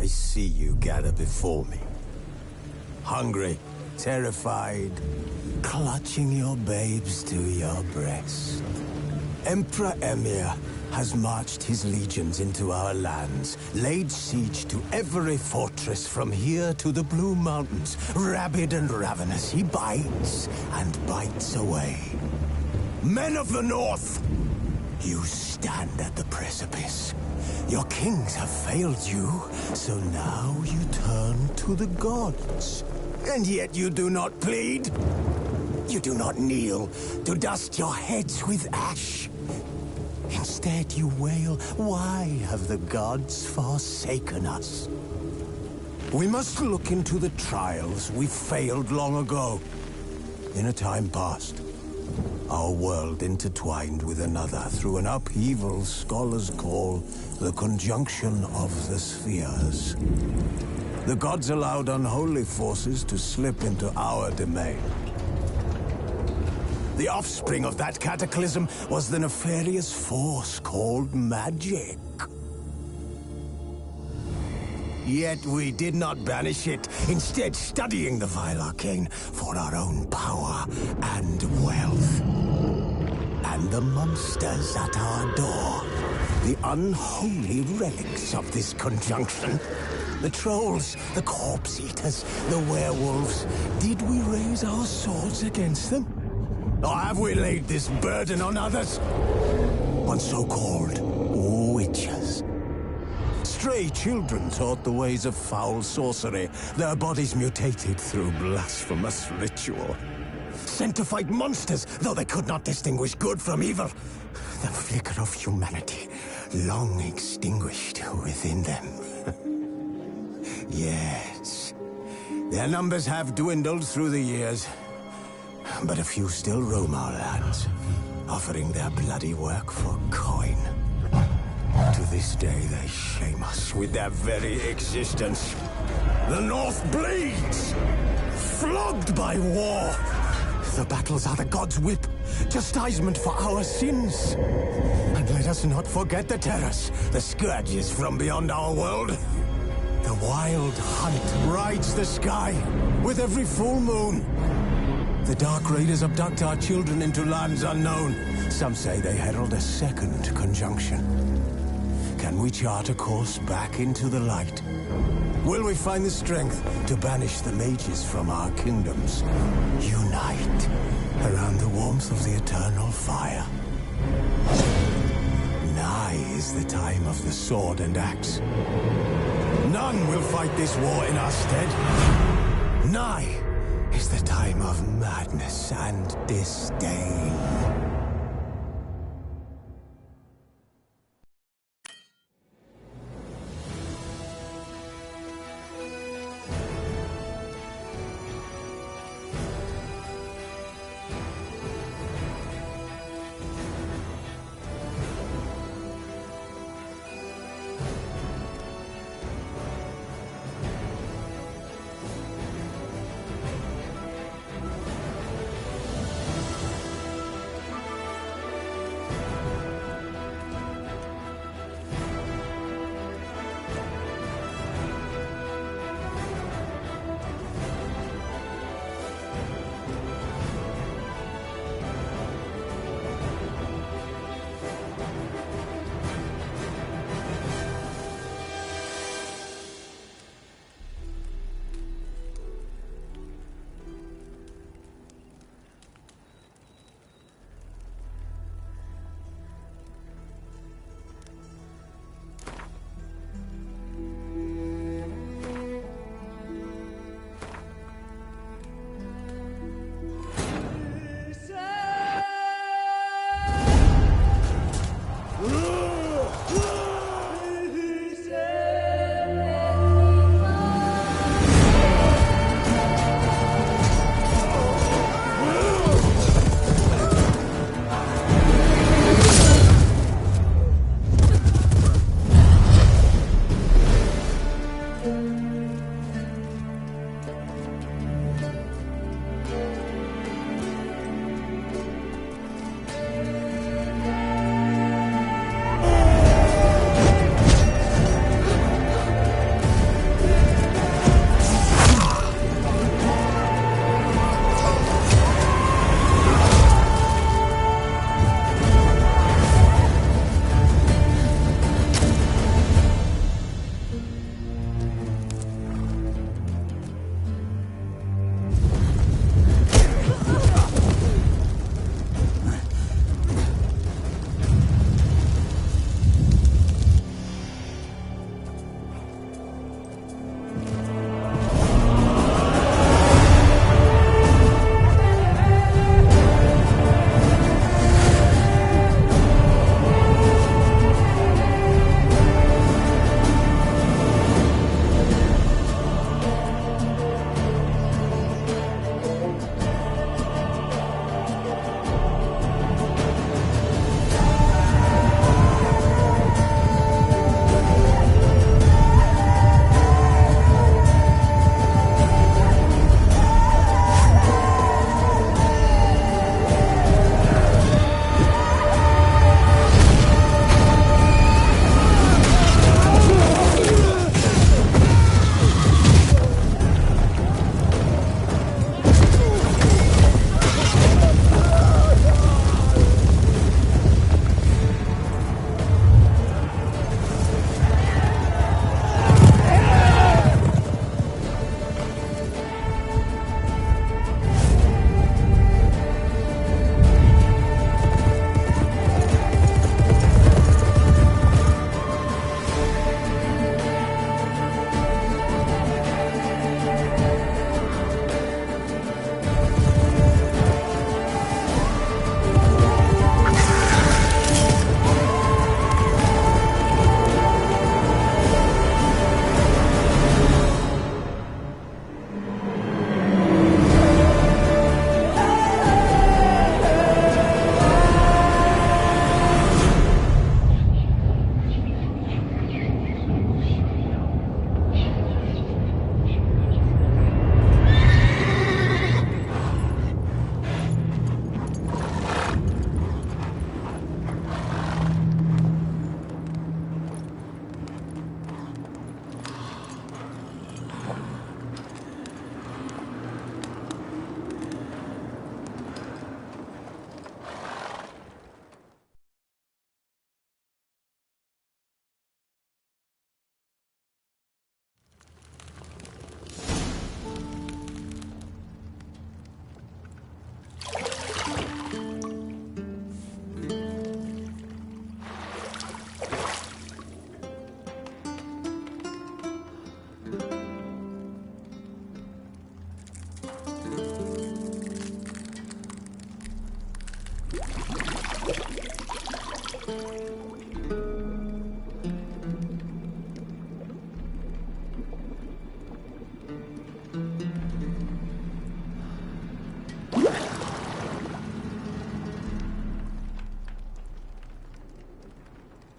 I see you gather before me. Hungry, terrified, clutching your babes to your breast. Emperor Emhyr has marched his legions into our lands, laid siege to every fortress from here to the Blue Mountains. Rabid and ravenous, he bites and bites away. Men of the North, you stand at the precipice. Your kings have failed you, so now you turn to the gods. And yet you do not plead. You do not kneel to dust your heads with ash. Instead you wail, why have the gods forsaken us? We must look into the trials we failed long ago. In a time past, our world intertwined with another through an upheaval scholars call the conjunction of the spheres. The gods allowed unholy forces to slip into our domain. The offspring of that cataclysm was the nefarious force called magic. Yet we did not banish it, instead studying the vile arcane for our own power and wealth. And the monsters at our door, the unholy relics of this conjunction. The trolls, the corpse-eaters, the werewolves. Did we raise our swords against them? Or have we laid this burden on others? On so-called witches. Stray children taught the ways of foul sorcery, their bodies mutated through blasphemous ritual. Sent to fight monsters, though they could not distinguish good from evil. The flicker of humanity, long extinguished within them. Yes, their numbers have dwindled through the years. But a few still roam our lands, offering their bloody work for coin. To this day, they shame us with their very existence. The North bleeds, flogged by war. The battles are the gods' whip, chastisement for our sins. And let us not forget the terrors, the scourges from beyond our world. The wild hunt rides the sky with every full moon. The Dark Raiders abduct our children into lands unknown. Some say they herald a second conjunction. Can we chart a course back into the light? Will we find the strength to banish the mages from our kingdoms? Unite around the warmth of the eternal fire. Nigh is the time of the sword and axe. None will fight this war in our stead. Nigh is the time of madness and disdain.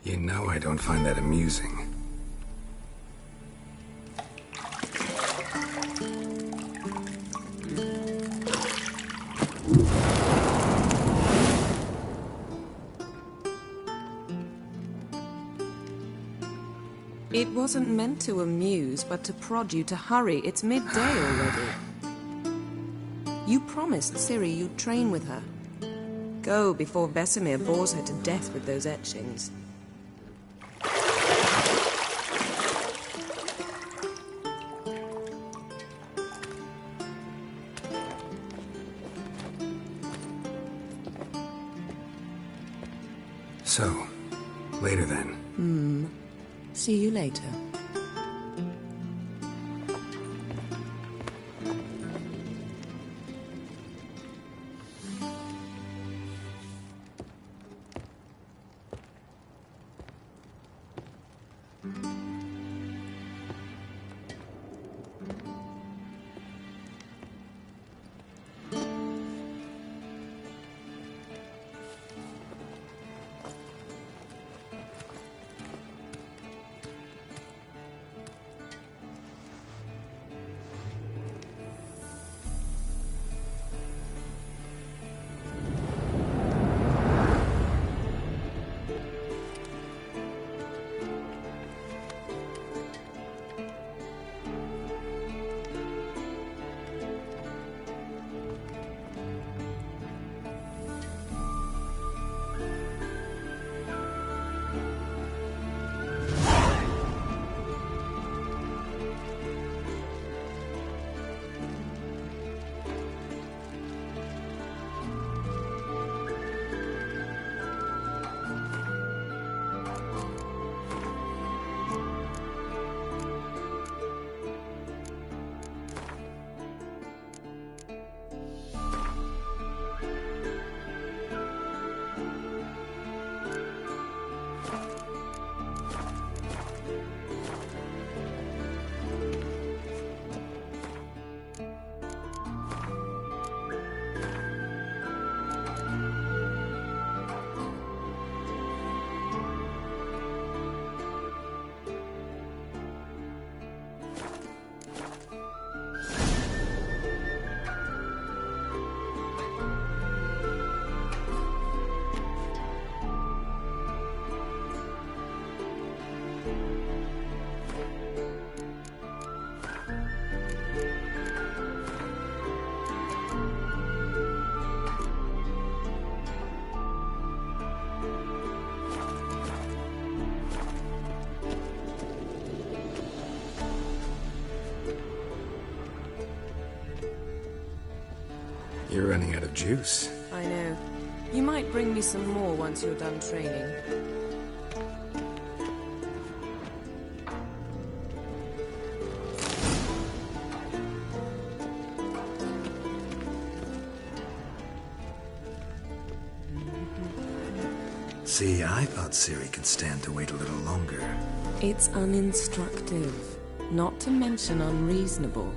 You know I don't find that amusing. It wasn't meant to amuse, but to prod you to hurry. It's midday already. You promised Ciri you'd train with her. Go before Vesemir bores her to death with those etchings. So, later then. See you later. You're running out of juice. I know. You might bring me some more once you're done training. See, I thought Ciri could stand to wait a little longer. It's uninstructive, not to mention unreasonable.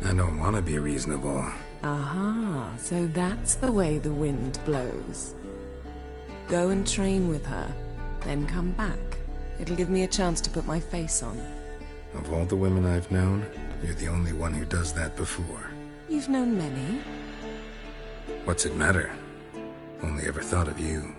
I don't want to be reasonable. Aha, so that's the way the wind blows. Go and train with her, then come back. It'll give me a chance to put my face on. Of all the women I've known, you're the only one who does that before. You've known many. What's it matter? Only ever thought of you.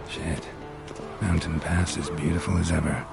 Shit. Mountain Pass as beautiful as ever.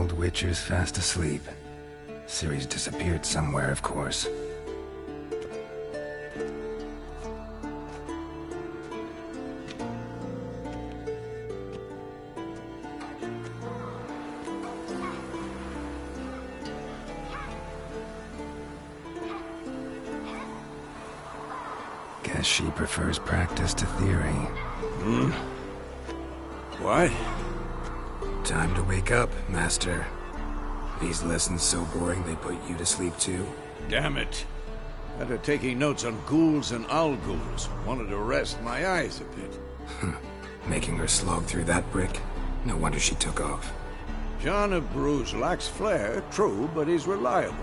old Witcher's fast asleep. Ciri's disappeared somewhere, of course. Guess she prefers practice to theory. What? Time to wake up, Master. These lessons so boring they put you to sleep too? Damn it. After taking notes on ghouls and al-ghouls, wanted to rest my eyes a bit. Making her slog through that brick? No wonder she took off. John of Bruges lacks flair, true, but he's reliable.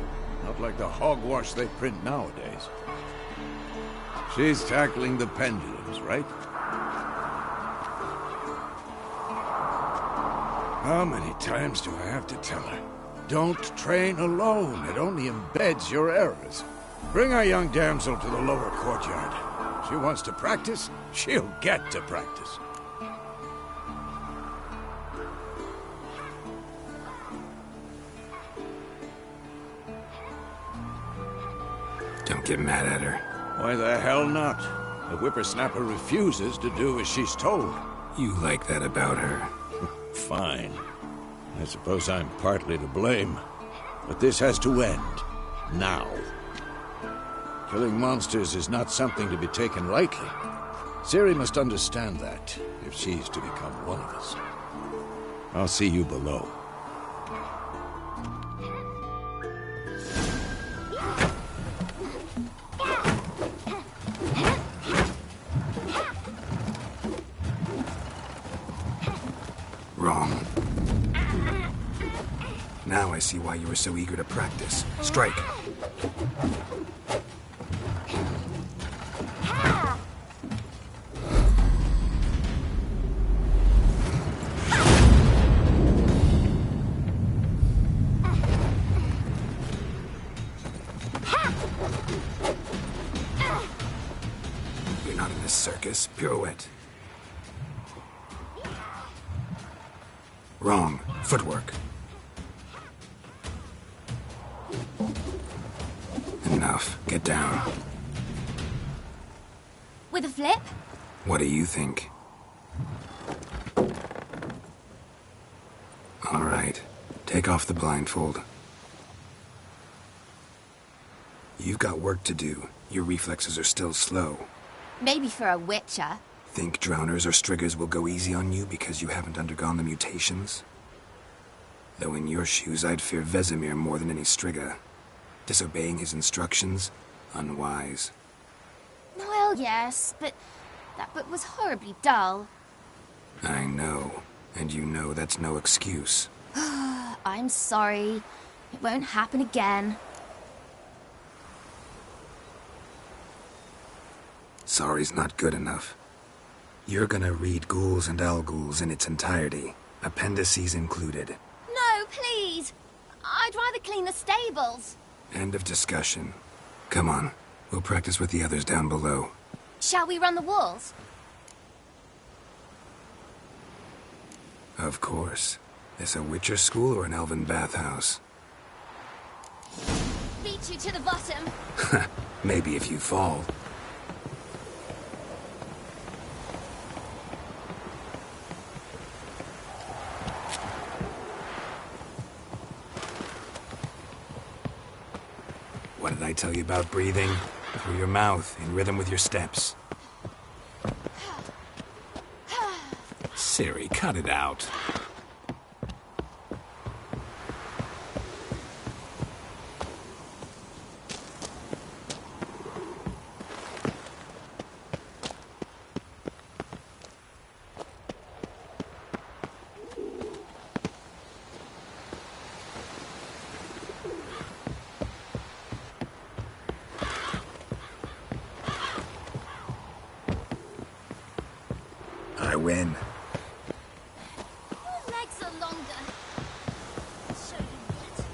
Not like the hogwash they print nowadays. She's tackling the pendulums, right? How many times do I have to tell her? Don't train alone. It only embeds your errors. Bring our young damsel to the lower courtyard. She wants to practice, she'll get to practice. Don't get mad at her. Why the hell not? The whippersnapper refuses to do as she's told. You like that about her. Fine. I suppose I'm partly to blame. But this has to end. Now. Killing monsters is not something to be taken lightly. Ciri must understand that, if she's to become one of us. I'll see you below. Wrong. Now I see why you were so eager to practice. Strike. You're not in this circus. Pirouette. Wrong. Footwork. Enough. Get down. With a flip? What do you think? All right. Take off the blindfold. You've got work to do. Your reflexes are still slow. Maybe for a witcher. Think drowners or striggers will go easy on you because you haven't undergone the mutations? Though in your shoes, I'd fear Vesemir more than any strigger. Disobeying his instructions? Unwise. Well, yes, but that book was horribly dull. I know. And you know that's no excuse. I'm sorry. It won't happen again. Sorry's not good enough. You're gonna read Ghouls and Al-Ghouls in its entirety, appendices included. No, please! I'd rather clean the stables. End of discussion. Come on, we'll practice with the others down below. Shall we run the walls? Of course. This a Witcher school or an elven bathhouse? Beat you to the bottom. Maybe if you fall. What did I tell you about breathing? Through your mouth, in rhythm with your steps. Ciri, cut it out. I win. Your legs are longer. I'll show you what.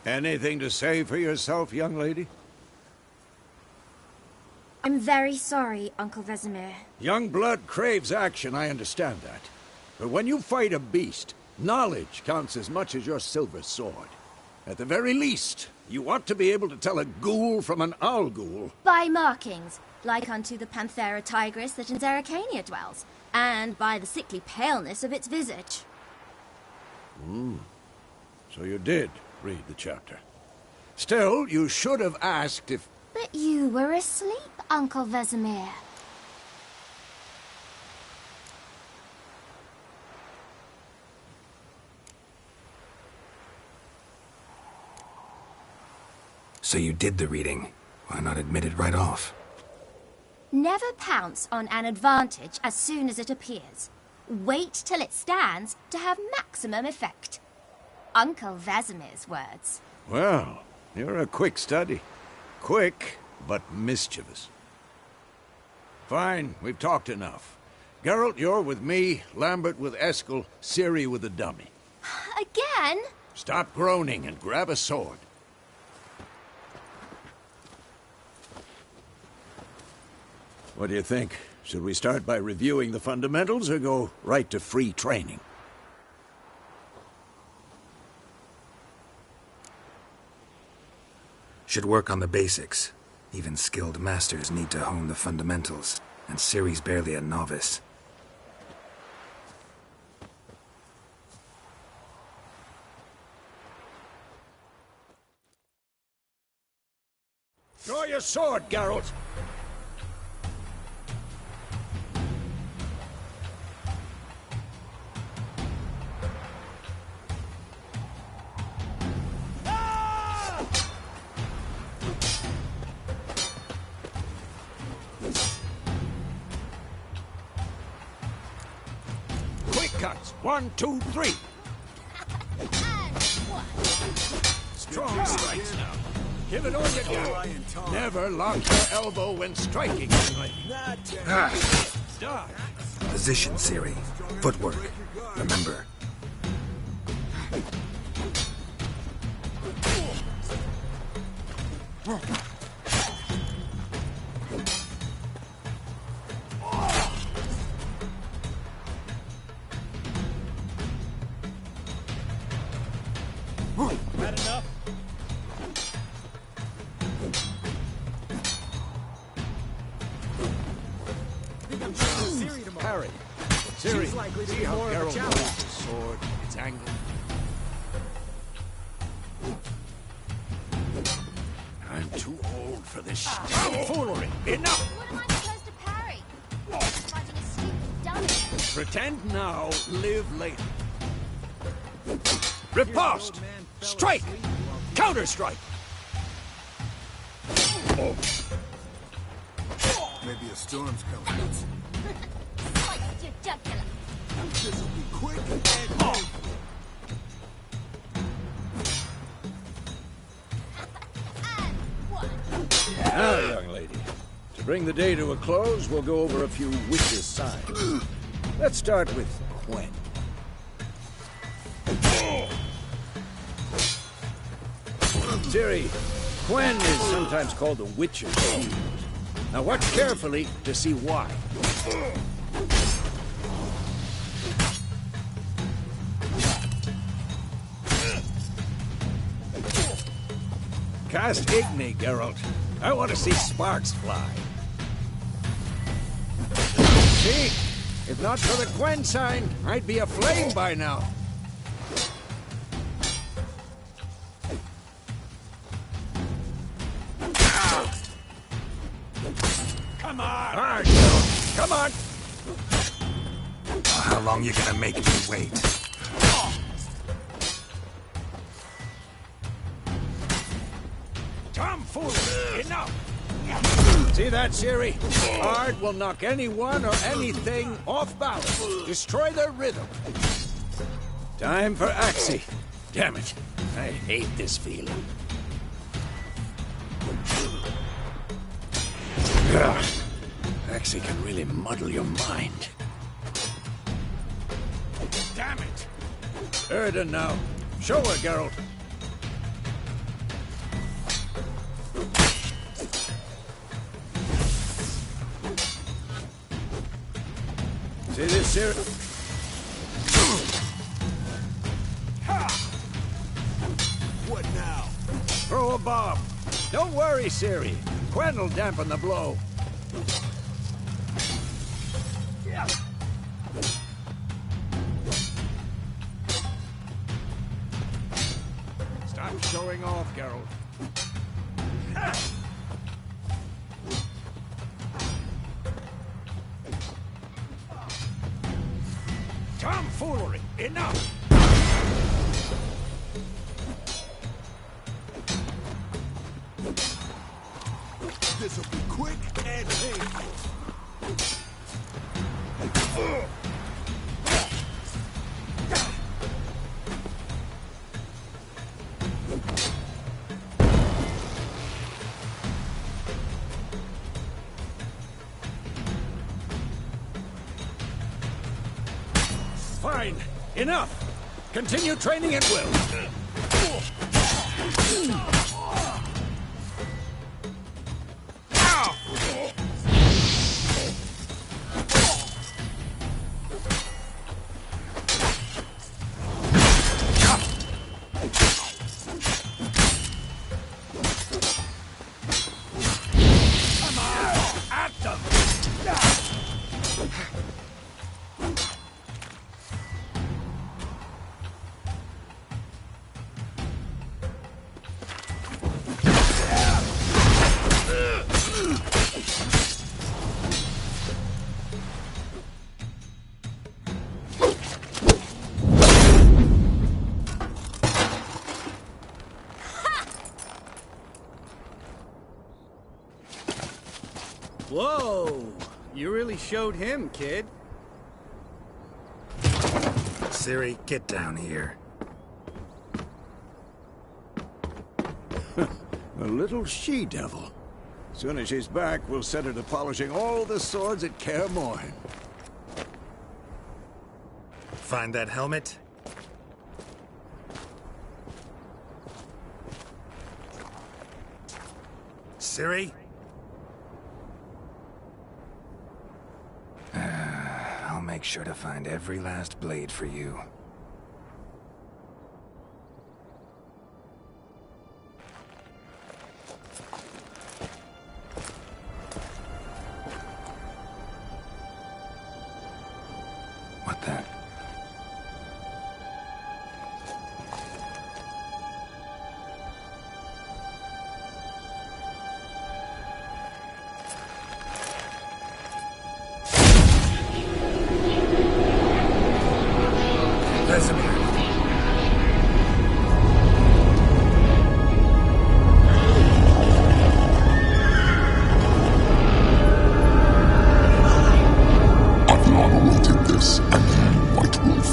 Anything to say for yourself, young lady? I'm very sorry, Uncle Vesemir. Young blood craves action, I understand that. But when you fight a beast, knowledge counts as much as your silver sword. At the very least, you ought to be able to tell a ghoul from an owl ghoul. By markings, like unto the Panthera tigris that in Zerrikania dwells, and by the sickly paleness of its visage. So you did read the chapter. Still, you should have asked if... But you were asleep, Uncle Vesemir. So you did the reading. Why not admit it right off? Never pounce on an advantage as soon as it appears. Wait till it stands to have maximum effect. Uncle Vesemir's words. Well, you're a quick study. Quick, but mischievous. Fine, we've talked enough. Geralt, you're with me, Lambert with Eskel, Ciri with the dummy. Again? Stop groaning and grab a sword. What do you think? Should we start by reviewing the fundamentals or go right to free training? Should work on the basics. Even skilled masters need to hone the fundamentals, and Ciri's barely a novice. Draw your sword, Geralt! Quick cuts! 1, 2, 3! Strong strikes now. Give it all you got. Never lock your elbow when striking, young lady. Stop. Position, Ciri. Footwork. Remember. Had enough? Harry. Ciri, see how Geralt holds his sword, its angle. I'm too old for this foolery. Enough! What am I supposed to parry? Fighting a stupid dummy. Pretend now, live later. Riposte! Strike! Counter-strike! Maybe a storm's coming. Slice your jugular. This'll be quick and And one. Now, young lady, to bring the day to a close, we'll go over a few witches' signs. Let's start with Quen. Ciri, Quen is sometimes called the Witcher's Shield. Now watch carefully to see why. Cast Igni, Geralt. I want to see sparks fly. See? If not for the Quen sign, I'd be aflame by now. Come on! Hard, Geralt. Come on! How long you gonna make me wait? Tomfoolery! Enough! See that, Ciri? Hard will knock anyone or anything off balance. Destroy their rhythm. Time for Axii. Damn it. I hate this feeling. Ugh. Axii can really muddle your mind. Damn it! Erden now. Show her, Geralt. See this, Ciri? What now? Throw a bomb. Don't worry, Ciri. Quen will dampen the blow. Stop showing off, Geralt. Tomfoolery! Enough! This'll be quick and painful. Fine. Enough. Continue training at will. Whoa! You really showed him, kid. Ciri, get down here. A little she-devil. Soon as she's back, we'll set her to polishing all the swords at Kaer Morhen. Find that helmet? Ciri? I'll make sure to find every last blade for you. What the? Vesemir. I've long awaited this, and you, White Wolf.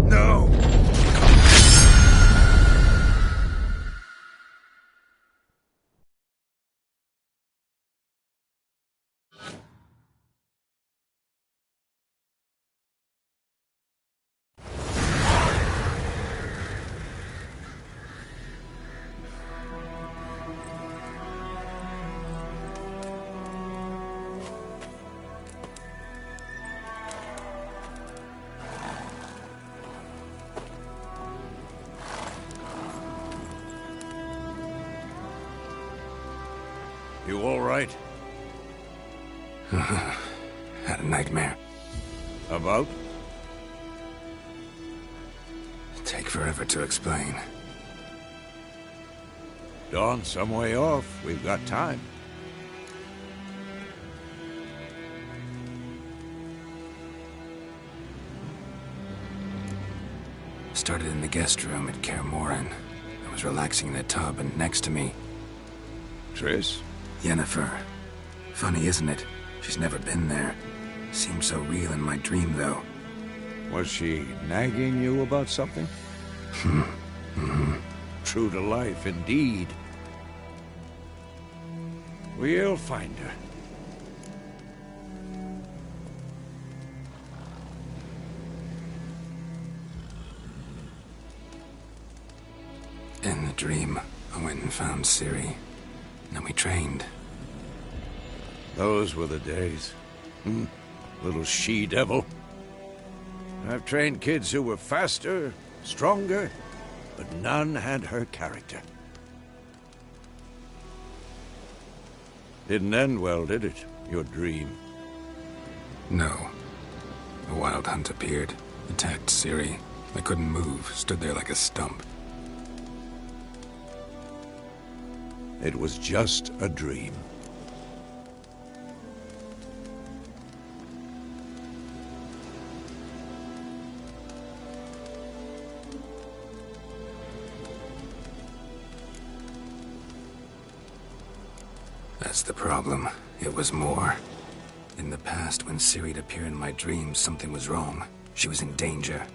No! You all right? Had a nightmare. About? Take forever to explain. Dawn's some way off. We've got time. Started in the guest room at Kaer Morhen. I was relaxing in the tub, and next to me, Triss? Yennefer. Funny, isn't it? She's never been there. Seemed so real in my dream, though. Was she nagging you about something? True to life, indeed. We'll find her. In the dream, I went and found Ciri. Then we trained. Those were the days. Little she-devil. I've trained kids who were faster, stronger, but none had her character. Didn't end well, did it? Your dream? No. A wild hunt appeared, attacked Ciri. I couldn't move, stood there like a stump. It was just a dream. That's the problem. It was more. In the past, when Ciri'd appear in my dreams, something was wrong. She was in danger.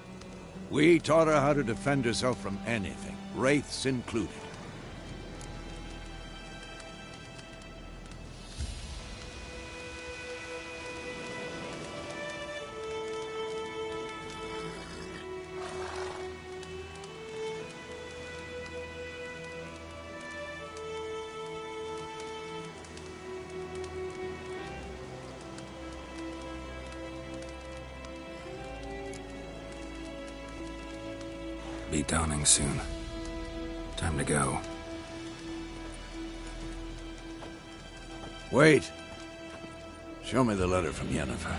We taught her how to defend herself from anything, wraiths included. Be dawning soon. Time to go. Wait. Show me the letter from Yennefer.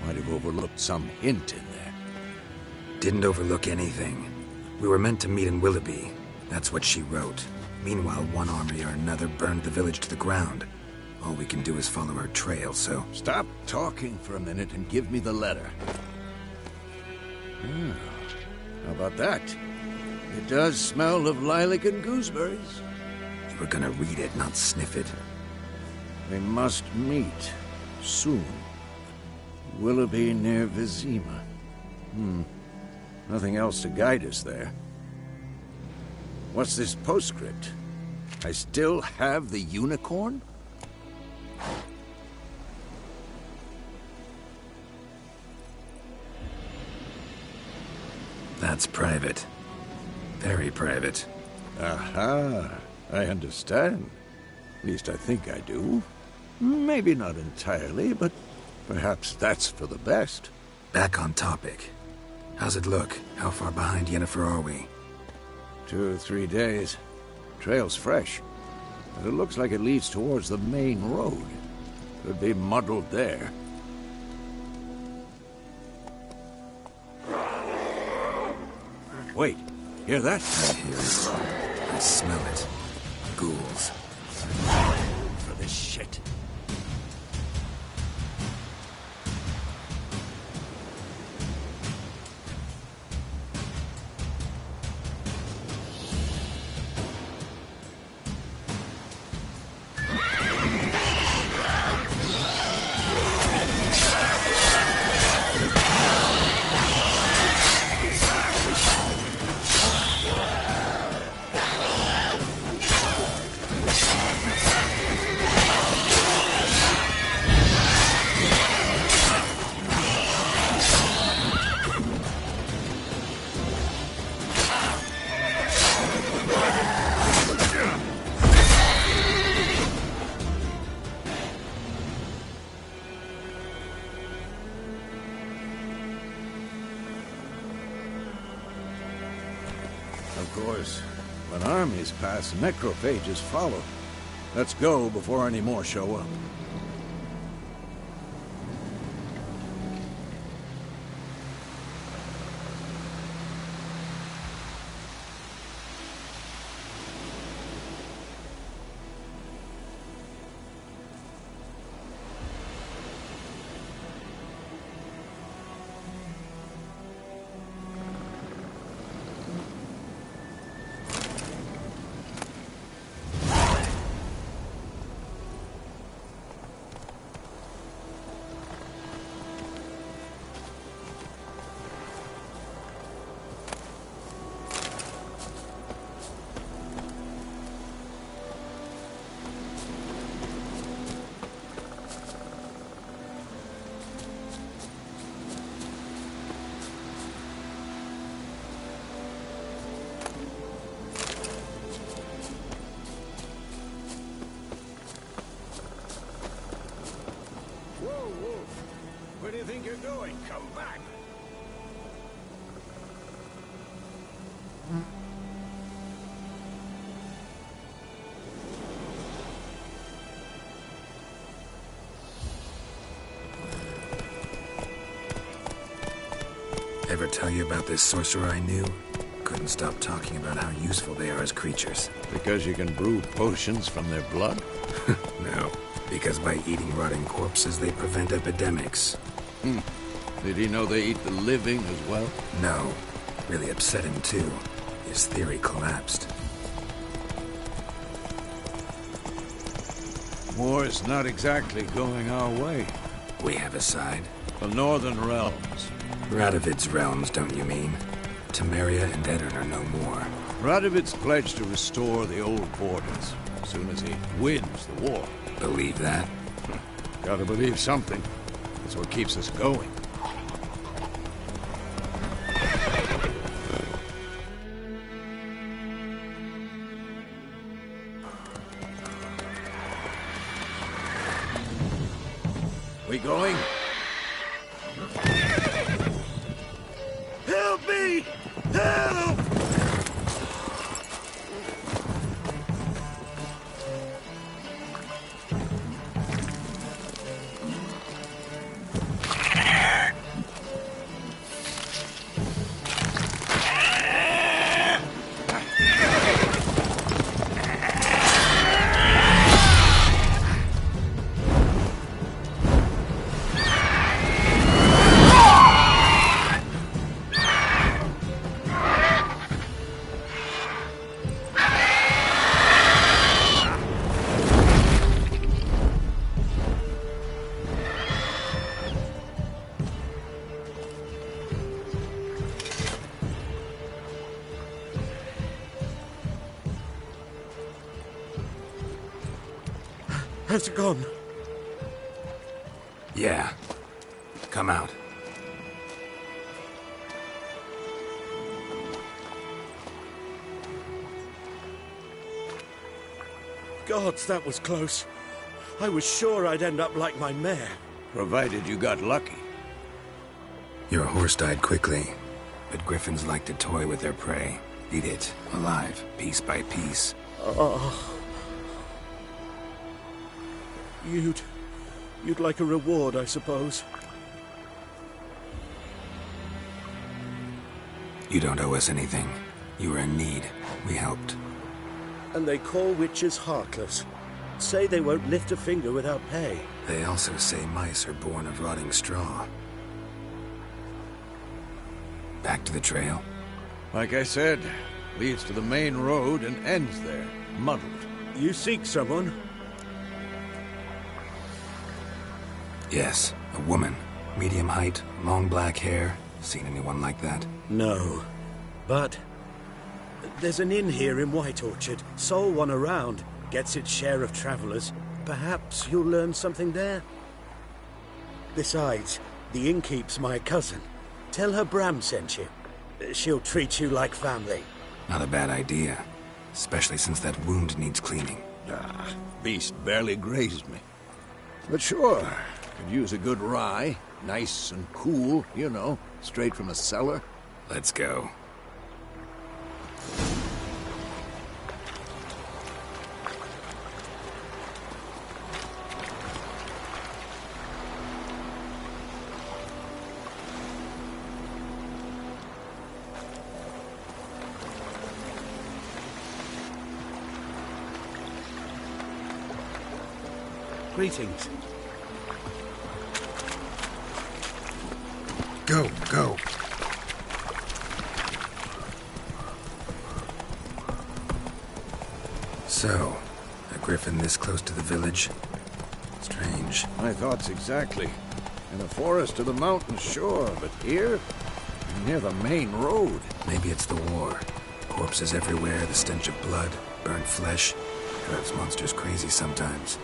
Might have overlooked some hint in there. Didn't overlook anything. We were meant to meet in Willoughby. That's what she wrote. Meanwhile, one army or another burned the village to the ground. All we can do is follow her trail, so... Stop talking for a minute and give me the letter. How about that? It does smell of lilac and gooseberries. You were gonna read it, not sniff it. We must meet. Soon. Willoughby near Vizima. Nothing else to guide us there. What's this postscript? I still have the unicorn? That's private. Very private. Aha, I understand. At least I think I do. Maybe not entirely, but perhaps that's for the best. Back on topic. How's it look? How far behind Yennefer are we? 2 or 3 days. Trail's fresh, but it looks like it leads towards the main road. Could be muddled there. Wait, hear that? I hear it. I smell it. Ghouls. For this shit. Of course, when armies pass, necrophages follow. Let's go before any more show up. Ever tell you about this sorcerer I knew? Couldn't stop talking about how useful they are as creatures. Because you can brew potions from their blood? No, because by eating rotting corpses, they prevent epidemics. Did he know they eat the living as well? No. Really upset him, too. His theory collapsed. War's not exactly going our way. We have a side. The Northern Realms. Radovid's realms, don't you mean? Temeria and Edirn are no more. Radovid's pledged to restore the old borders as soon as he wins the war. Believe that? Gotta believe something. That's what keeps us going. We going? Help me! Help! Has it gone? Yeah. Come out. Gods, that was close. I was sure I'd end up like my mare. Provided you got lucky. Your horse died quickly, but griffins like to toy with their prey. Eat it, alive, piece by piece. Oh. You'd like a reward, I suppose. You don't owe us anything. You were in need. We helped. And they call witches heartless. Say they won't lift a finger without pay. They also say mice are born of rotting straw. Back to the trail? Like I said, leads to the main road and ends there, muddled. You seek someone? Yes, a woman. Medium height, long black hair. Seen anyone like that? No. But there's an inn here in White Orchard. Sole one around. Gets its share of travelers. Perhaps you'll learn something there? Besides, the innkeep's my cousin. Tell her Bram sent you. She'll treat you like family. Not a bad idea. Especially since that wound needs cleaning. Beast barely grazed me. But sure, could use a good rye. Nice and cool, you know, straight from a cellar. Let's go. Greetings. Go, go. So, a griffin this close to the village? Strange. My thoughts exactly. In the forest or the mountains, sure, but here? Near the main road. Maybe it's the war. Corpses everywhere, the stench of blood, burnt flesh. Drives monsters crazy sometimes.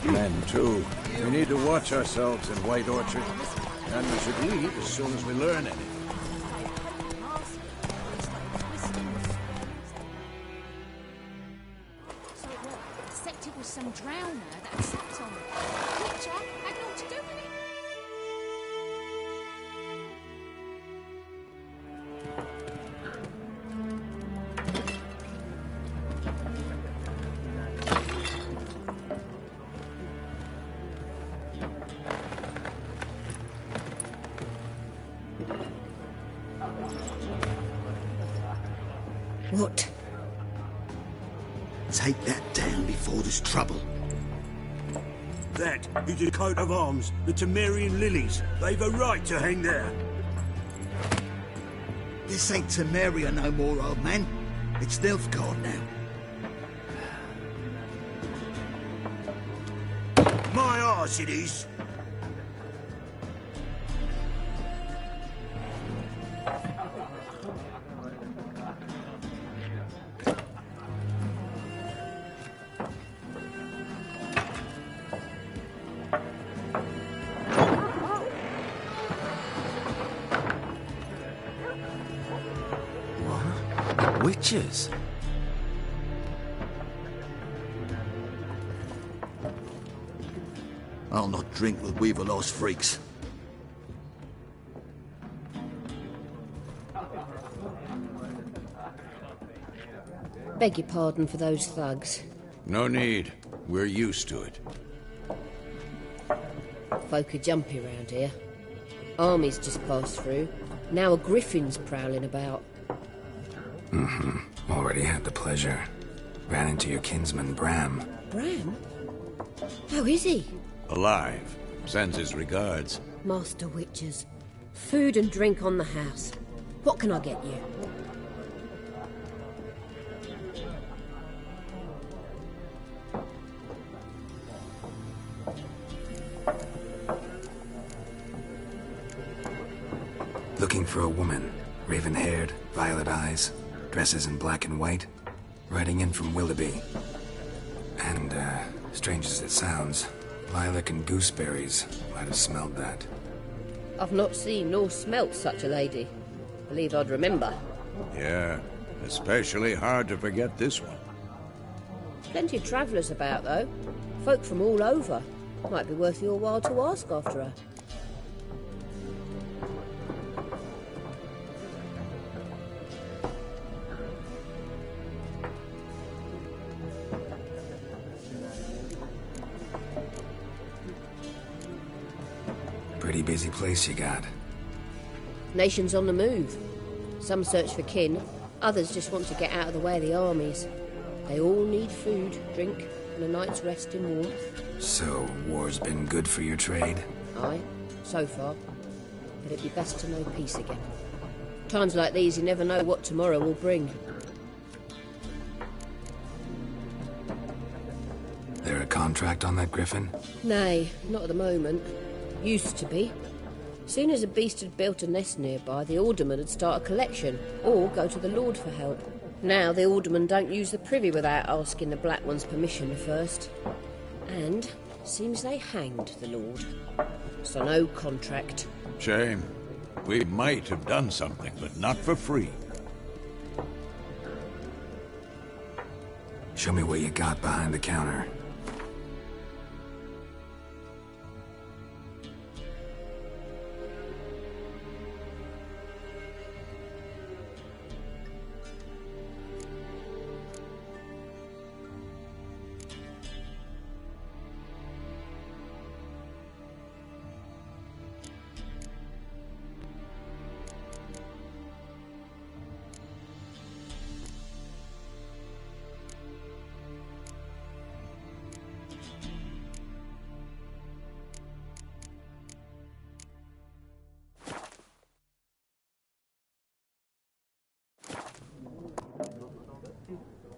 Men, too. We need to watch ourselves in White Orchard. And we should leave as soon as we learn anything. What? Take that down before there's trouble. That is a coat of arms, the Temerian lilies. They've a right to hang there. This ain't Temeria no more, old man. It's Nilfgaard now. My arse it is. Witches? I'll not drink with Weaverlost freaks. Beg your pardon for those thugs. No need. We're used to it. Folk are jumpy round here. Armies just passed through. Now a griffin's prowling about. Already had the pleasure. Ran into your kinsman, Bram. Bram? How is he? Alive. Sends his regards. Master Witches. Food and drink on the house. What can I get you? Looking for a woman. Raven-haired, violet eyes, dresses in black and white. Riding in from Willoughby. And, strange as it sounds, lilac and gooseberries might have smelled that. I've not seen nor smelt such a lady. Believe I'd remember. Yeah, especially hard to forget this one. Plenty of travellers about, though. Folk from all over. Might be worth your while to ask after her. Pretty busy place you got. Nations on the move. Some search for kin, others just want to get out of the way of the armies. They all need food, drink, and a night's rest in warmth. So, war's been good for your trade? Aye, so far. But it'd be best to know peace again. Times like these, you never know what tomorrow will bring. There a contract on that griffin? Nay, not at the moment. Used to be. Soon as a beast had built a nest nearby, the alderman would start a collection, or go to the Lord for help. Now the aldermen don't use the privy without asking the Black One's permission first. And seems they hanged the Lord. So no contract. Shame. We might have done something, but not for free. Show me what you got behind the counter.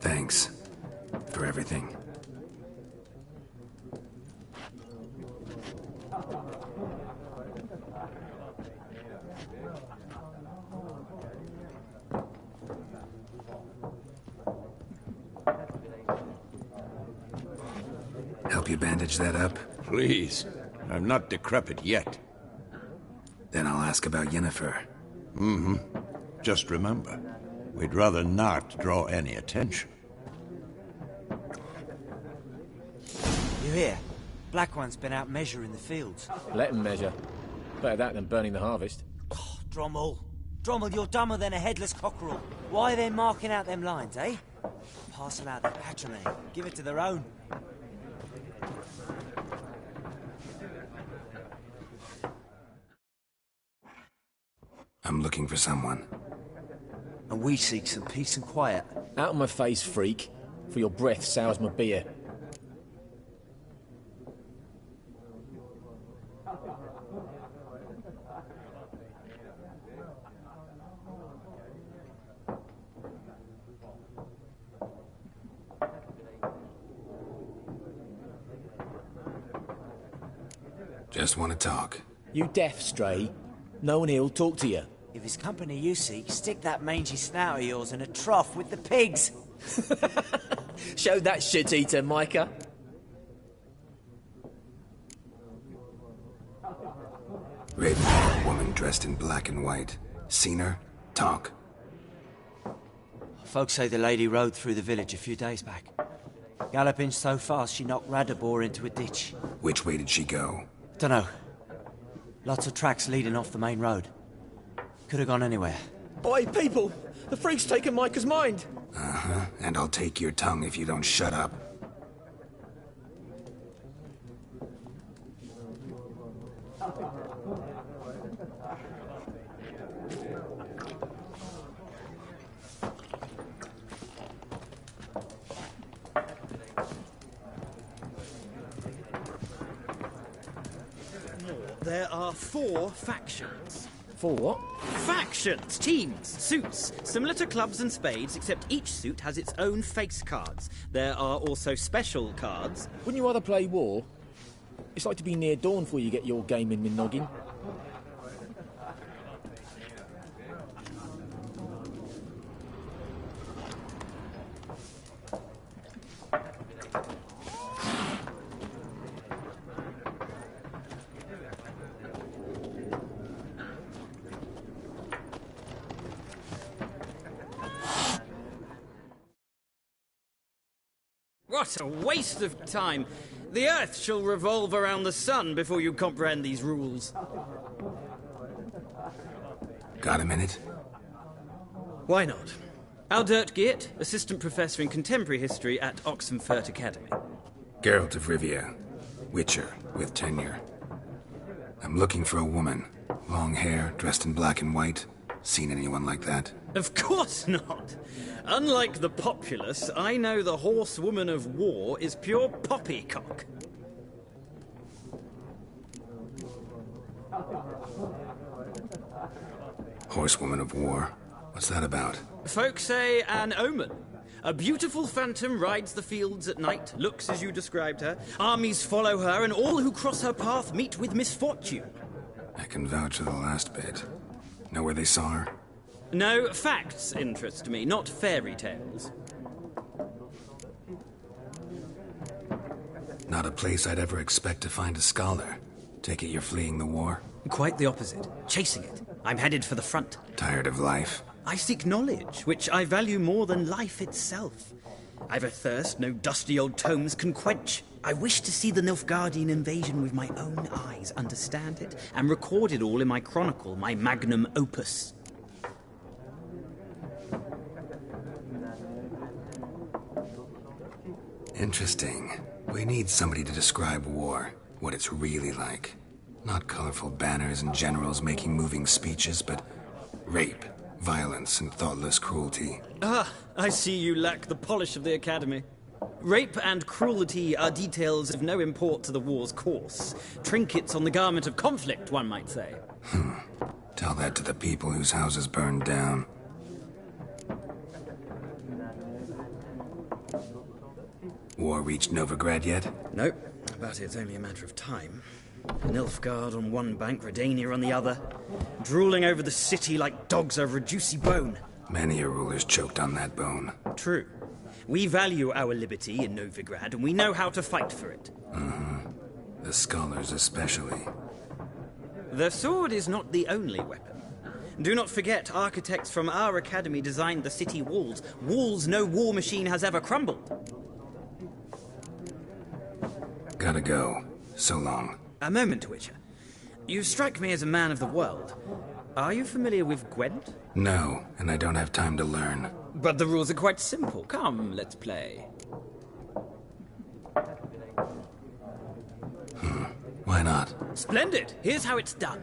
Thanks for everything. Help you bandage that up? Please. I'm not decrepit yet. Then I'll ask about Yennefer. Just remember, we'd rather not draw any attention. You hear? Black One's been out measuring the fields. Let him measure. Better that than burning the harvest. Oh, Drommel. Drommel, you're dumber than a headless cockerel. Why are they marking out them lines, eh? Parcel out their patrimony. Give it to their own. I'm looking for someone. And we seek some peace and quiet. Out of my face, freak, for your breath sours my beer. Just want to talk. You deaf, Stray? No one here'll talk to you. If it's company you seek, stick that mangy snout of yours in a trough with the pigs. Show that shit-eater, Micah. Raven, woman dressed in black and white. Seen her? Talk. Folks say the lady rode through the village a few days back. Galloping so fast she knocked Radabor into a ditch. Which way did she go? Dunno. Lots of tracks leading off the main road. Could have gone anywhere. Oi, people! The freak's taken Micah's mind! Uh-huh, and I'll take your tongue if you don't shut up. There are 4 factions. 4 what? Factions, teams, suits, similar to clubs and spades, except each suit has its own face cards. There are also special cards. Wouldn't you rather play war? It's like to be near dawn before you get your game in, noggin. What a waste of time! The Earth shall revolve around the sun before you comprehend these rules. Got a minute? Why not? Aldert Geert, Assistant Professor in Contemporary History at Oxenfurt Academy. Geralt of Rivia. Witcher, with tenure. I'm looking for a woman. Long hair, dressed in black and white. Seen anyone like that? Of course not! Unlike the populace, I know the horsewoman of war is pure poppycock. Horsewoman of war? What's that about? Folk say an omen. A beautiful phantom rides the fields at night, looks as you described her. Armies follow her, and all who cross her path meet with misfortune. I can vouch for the last bit. Know where they saw her? No, facts interest me, not fairy tales. Not a place I'd ever expect to find a scholar. Take it you're fleeing the war? Quite the opposite. Chasing it. I'm headed for the front. Tired of life? I seek knowledge, which I value more than life itself. I've a thirst no dusty old tomes can quench. I wish to see the Nilfgaardian invasion with my own eyes, understand it, and record it all in my chronicle, my magnum opus. Interesting. We need somebody to describe war, what it's really like. Not colorful banners and generals making moving speeches, but rape, violence, and thoughtless cruelty. Ah, I see you lack the polish of the Academy. Rape and cruelty are details of no import to the war's course. Trinkets on the garment of conflict, one might say. Tell that to the people whose houses burned down. War reached Novigrad yet? Nope, but it's only a matter of time. Nilfgaard on one bank, Redania on the other, drooling over the city like dogs over a juicy bone. Many a ruler's choked on that bone. True. We value our liberty in Novigrad, and we know how to fight for it. The scholars especially. The sword is not the only weapon. Do not forget, architects from our academy designed the city walls. Walls no war machine has ever crumbled. Gotta go. So long. A moment, Witcher. You strike me as a man of the world. Are you familiar with Gwent? No, and I don't have time to learn. But the rules are quite simple. Come, let's play. Why not? Splendid! Here's how it's done.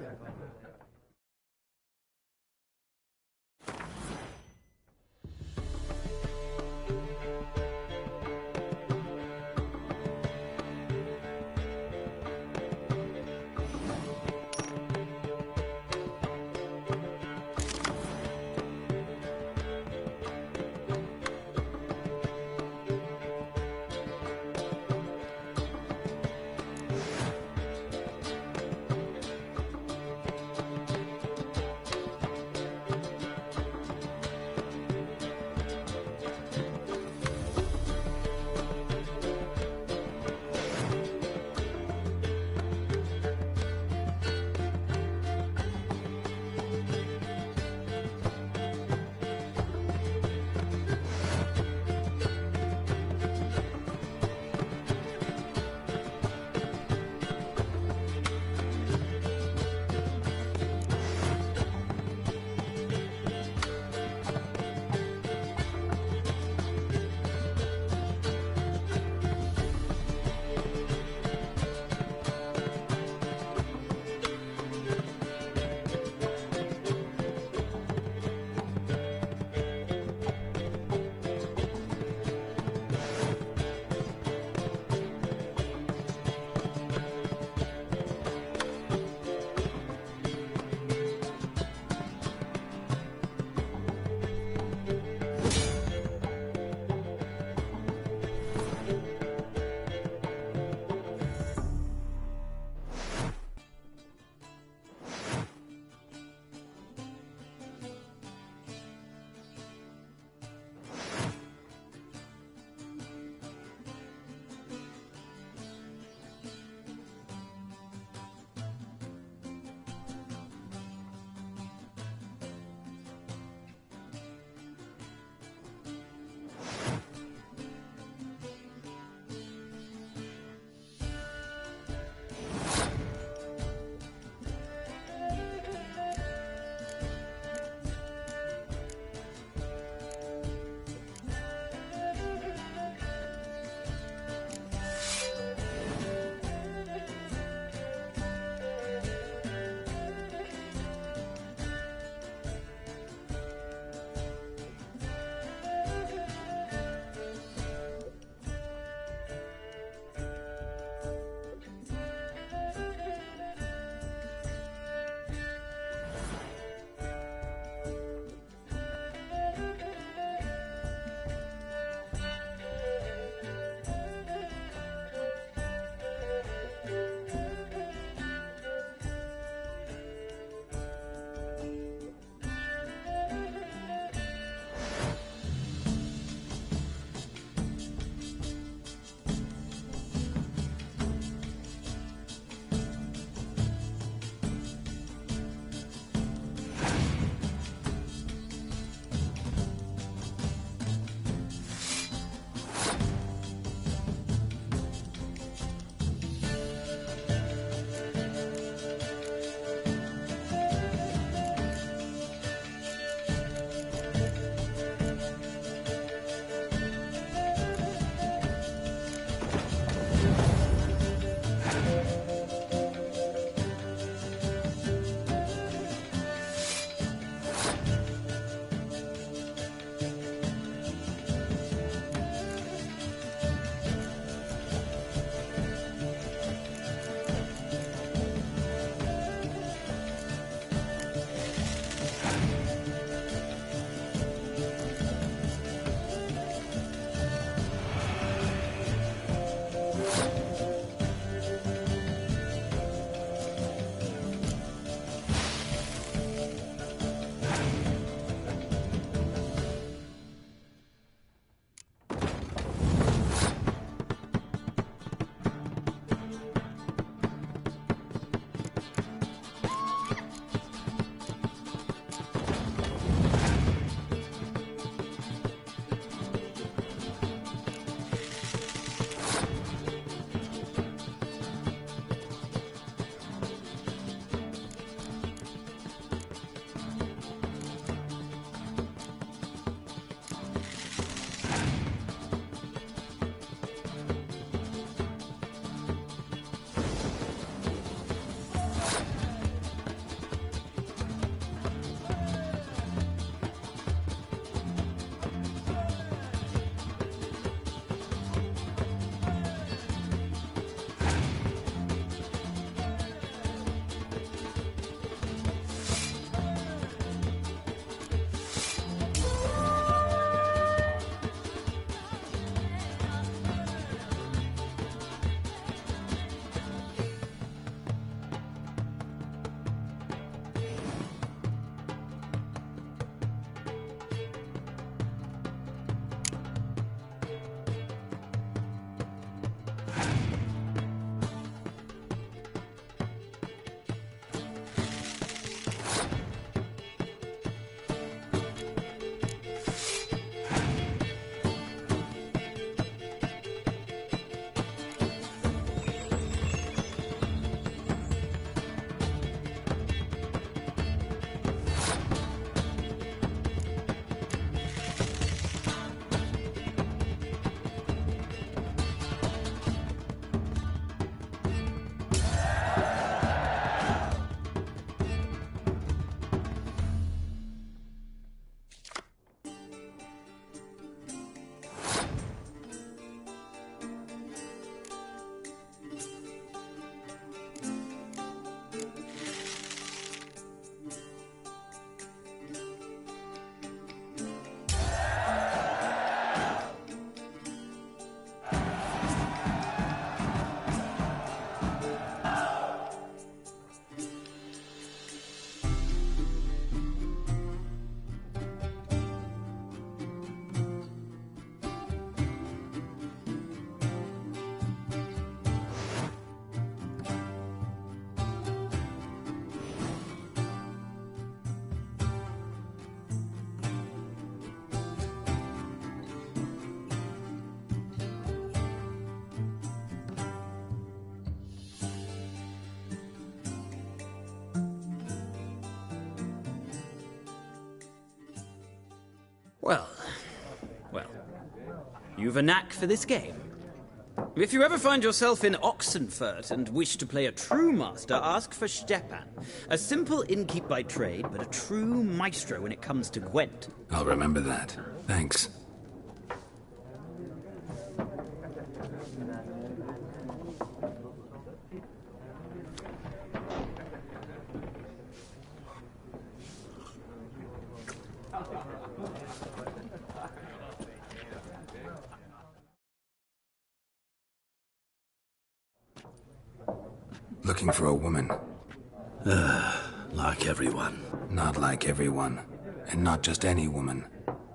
Well, you've a knack for this game. If you ever find yourself in Oxenfurt and wish to play a true master, ask for Stepan. A simple innkeep by trade, but a true maestro when it comes to Gwent. I'll remember that. Thanks. Looking for a woman. Like everyone. Not like everyone. And not just any woman.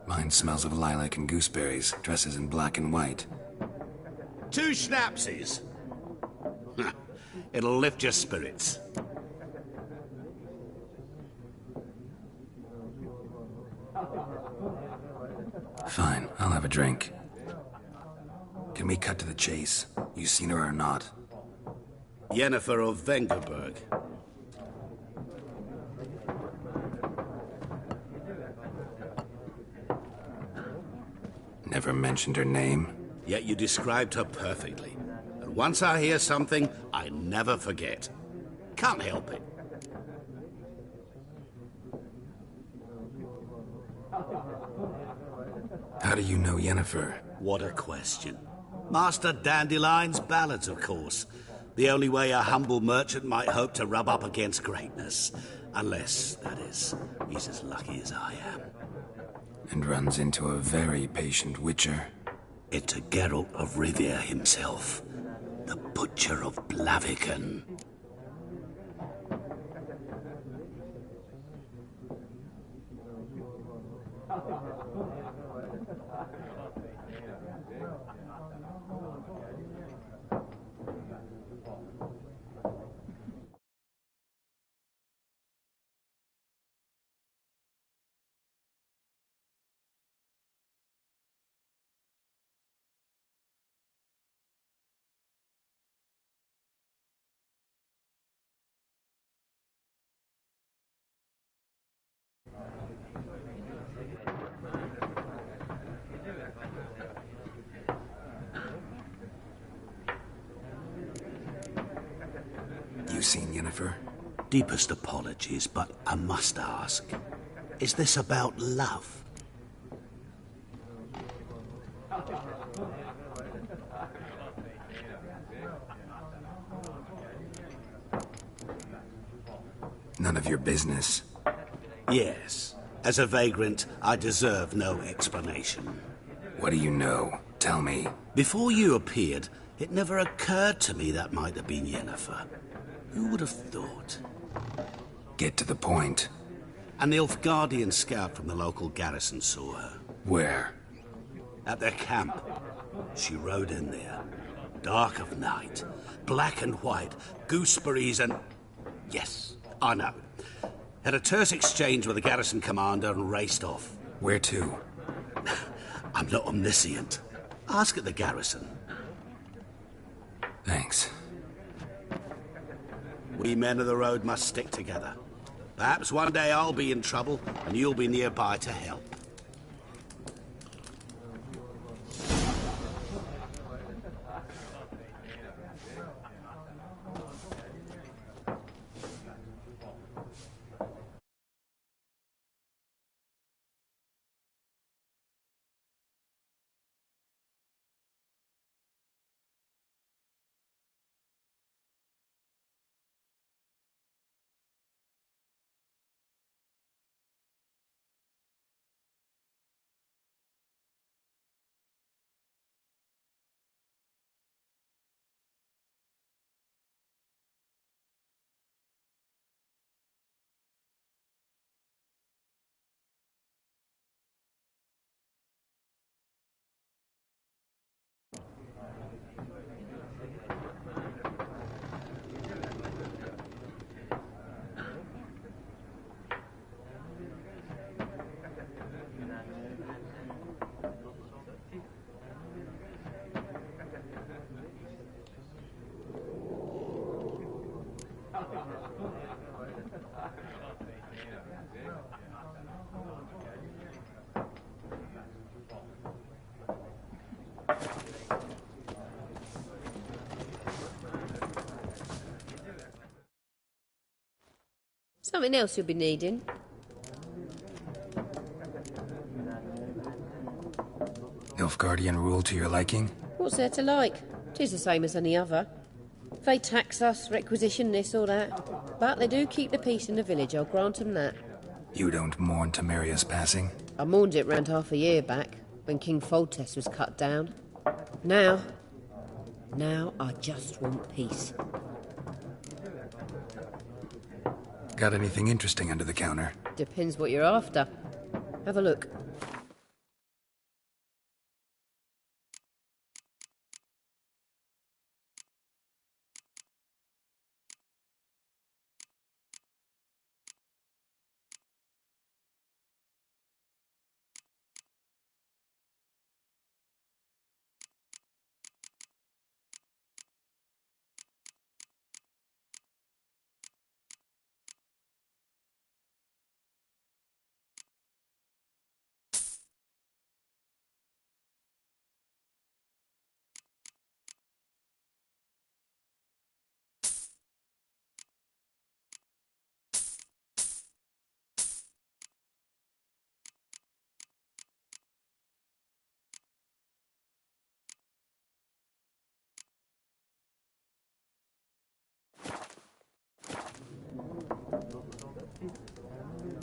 Mine smells of lilac and gooseberries, dresses in black and white. 2 schnapsies. It'll lift your spirits. Fine, I'll have a drink. Can we cut to the chase? You seen her or not? Yennefer of Vengerberg. Never mentioned her name. Yet you described her perfectly. And once I hear something, I never forget. Can't help it. How do you know Yennefer? What a question. Master Dandelion's ballads, of course. The only way a humble merchant might hope to rub up against greatness. Unless, that is, he's as lucky as I am. And runs into a very patient witcher. Into Geralt of Rivia himself. The Butcher of Blaviken. You seen Yennefer? Deepest apologies, but I must ask. Is this about love? None of your business. Yes. As a vagrant, I deserve no explanation. What do you know? Tell me. Before you appeared, it never occurred to me that might have been Yennefer. Who would have thought? Get to the point. An Nilfgaardian scout from the local garrison saw her. Where? At their camp. She rode in there. Dark of night. Black and white. Gooseberries and... Yes, I know. Had a terse exchange with the garrison commander and raced off. Where to? I'm not omniscient. Ask at the garrison. Thanks. We men of the road must stick together. Perhaps one day I'll be in trouble and you'll be nearby to help. Something else you'll be needing. Nilfgaardian rule to your liking? What's there to like? 'Tis the same as any other. They tax us, requisition this or that. But they do keep the peace in the village, I'll grant 'em that. You don't mourn Temeria's passing? I mourned it round half a year back, when King Foltest was cut down. Now I just want peace. Got anything interesting under the counter? Depends what you're after. Have a look.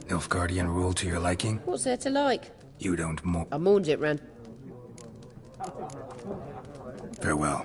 Nilfgaardian rule to your liking? What's there to like? You don't mourn. I mourned it round. Farewell.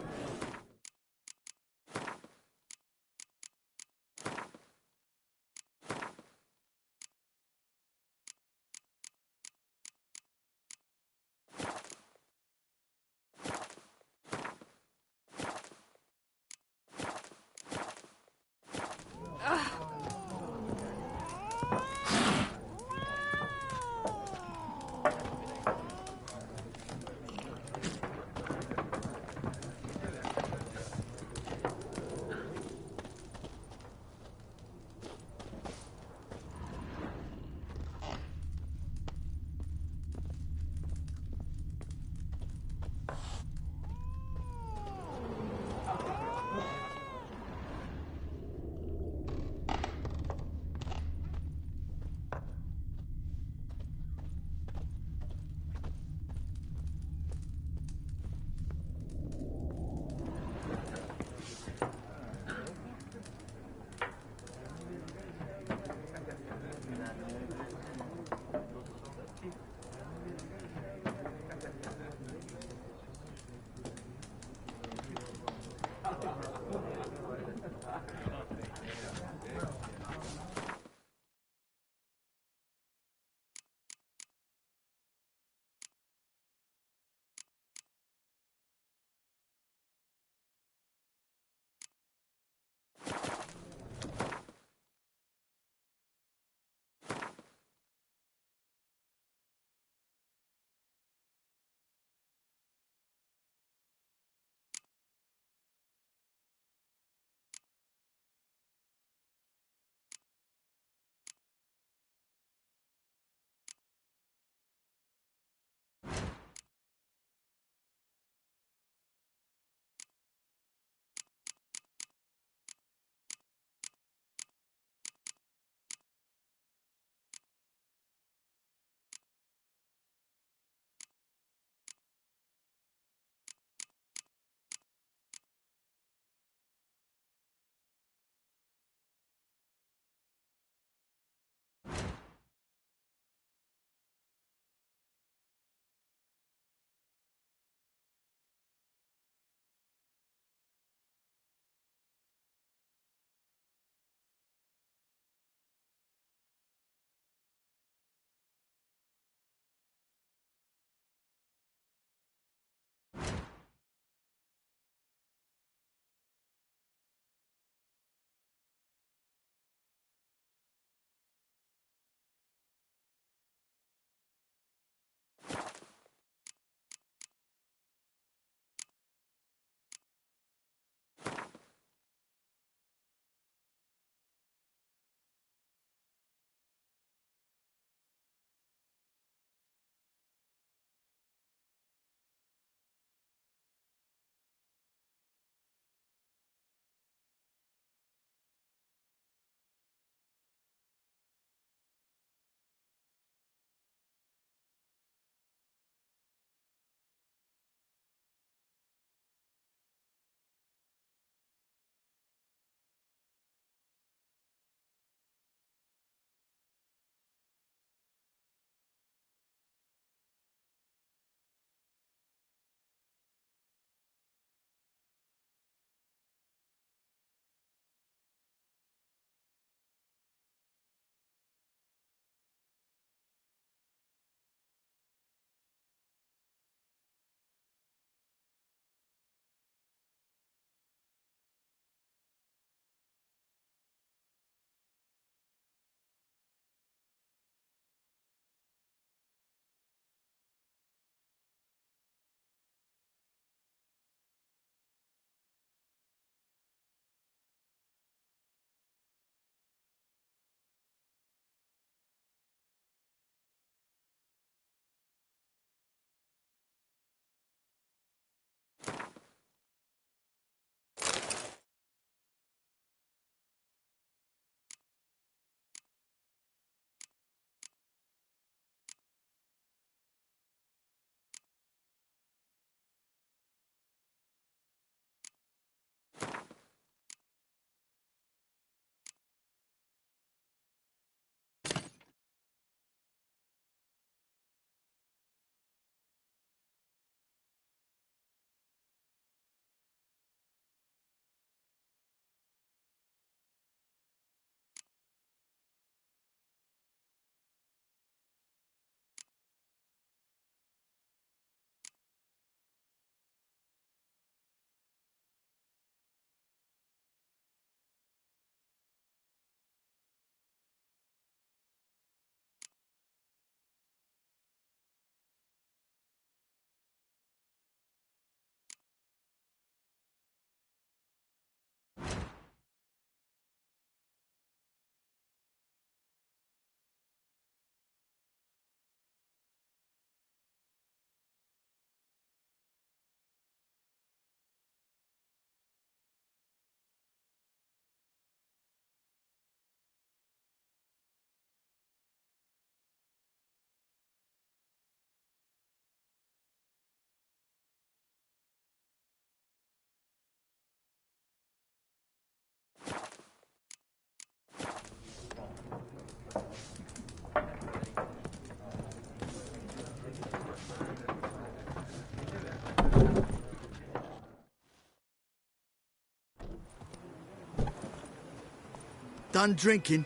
Done drinking?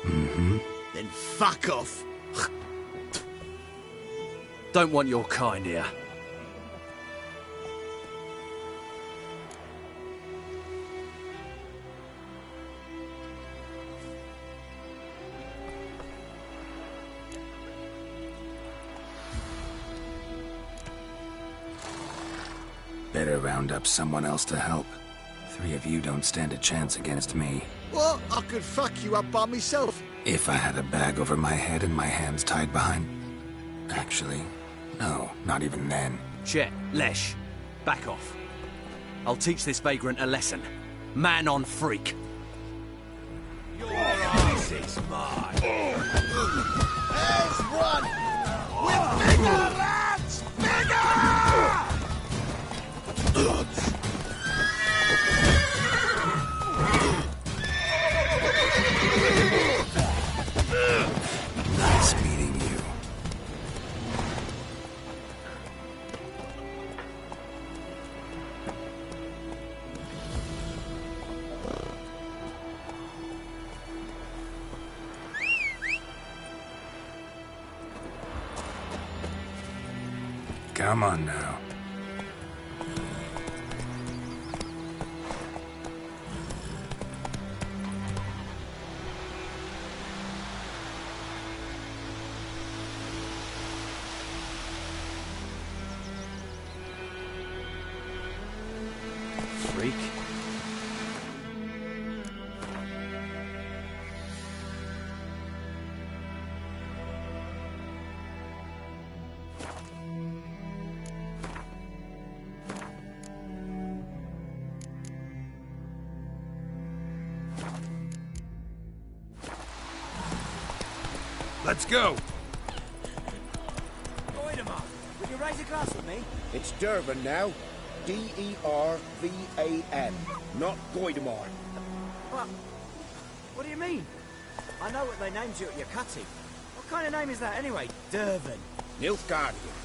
Mm-hmm. Then fuck off. Don't want your kind here. Better round up someone else to help. 3 of you don't stand a chance against me. What? I could fuck you up by myself. If I had a bag over my head and my hands tied behind... Actually, no, not even then. Chet, Lesh, back off. I'll teach this vagrant a lesson. Man on freak. This is mine. There's one! With bigger rats! Bigger! Nice meeting you. Come on now. Freak. Let's go. Goidemar, would you raise a glass with me? It's Dervan now. D-E-R-V-A-N, not Goidemar. What do you mean? I know what they named you at your cutting. What kind of name is that anyway? Dervan. Nilfgaardian.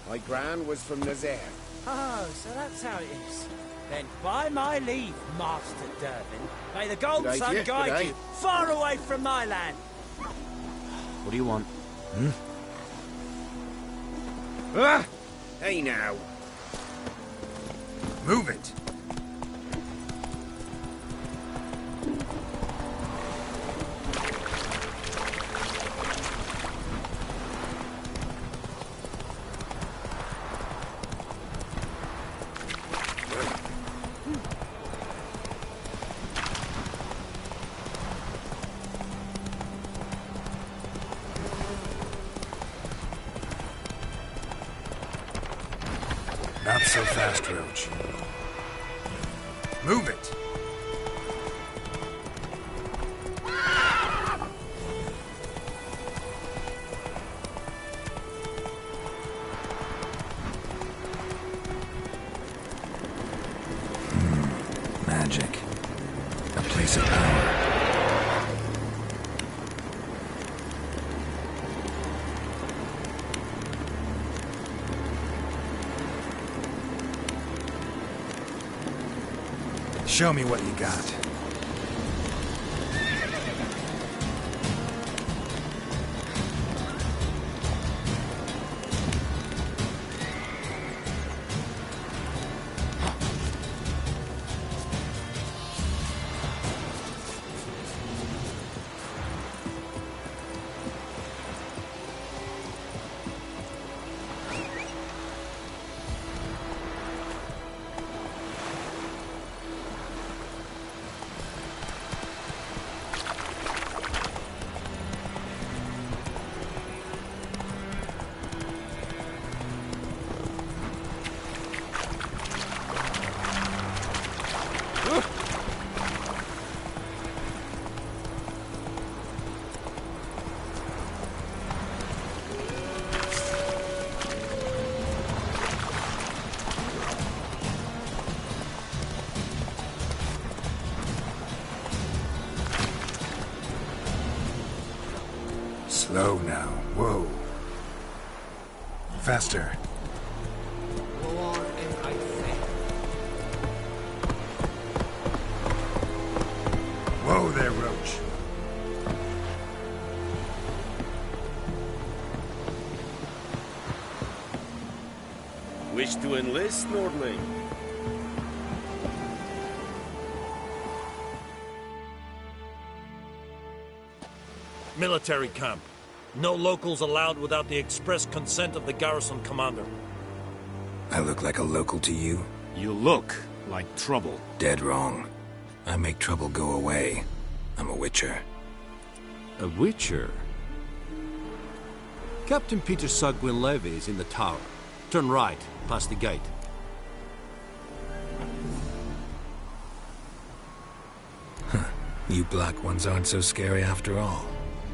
My gran was from Nazaire. Oh, so that's how it is. Then by my leave, Master Dervan, may the Gold Good Sun idea, guide good you idea. far away from my land. What do you want? Ah! Hey now. Move it. Not so fast, Roach. Move it! Magic. A place of power. Show me what you got. Slow now. Whoa. Faster. wish to enlist, Nordling? Military camp. No locals allowed without the express consent of the garrison commander. I look like a local to you? You look like trouble. Dead wrong. I make trouble go away. I'm a witcher. A witcher? Captain Peter Sagwin-Levy is in the tower. Turn right, past the gate. Huh. You black ones aren't so scary after all.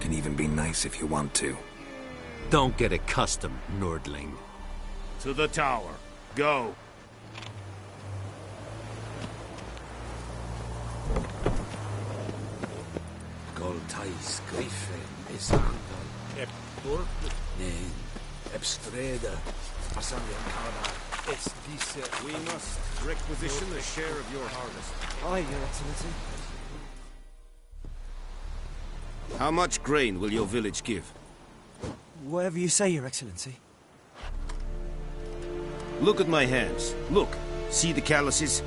Can even be nice if you want to. Don't get accustomed, Nordling. To the tower. Go. Goltais Griffin is Andal. Epdorp. Nein. Ebstreda. Asanyankada. It's this. We must requisition a share of your harvest. Aye, Your Excellency. How much grain will your village give? Whatever you say, Your Excellency. Look at my hands. Look. See the calluses?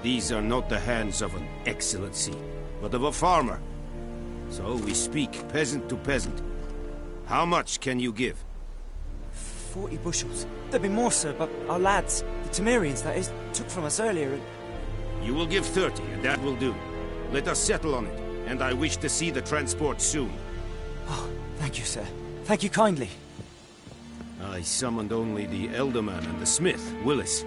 These are not the hands of an excellency, but of a farmer. So we speak peasant to peasant. How much can you give? 40 bushels. There'd be more, sir, but our lads, the Temerians, that is, took from us earlier and... You will give 30, and that will do. Let us settle on it, and I wish to see the transport soon. Oh, thank you, sir. Thank you kindly. I summoned only the Elderman and the smith, Willis.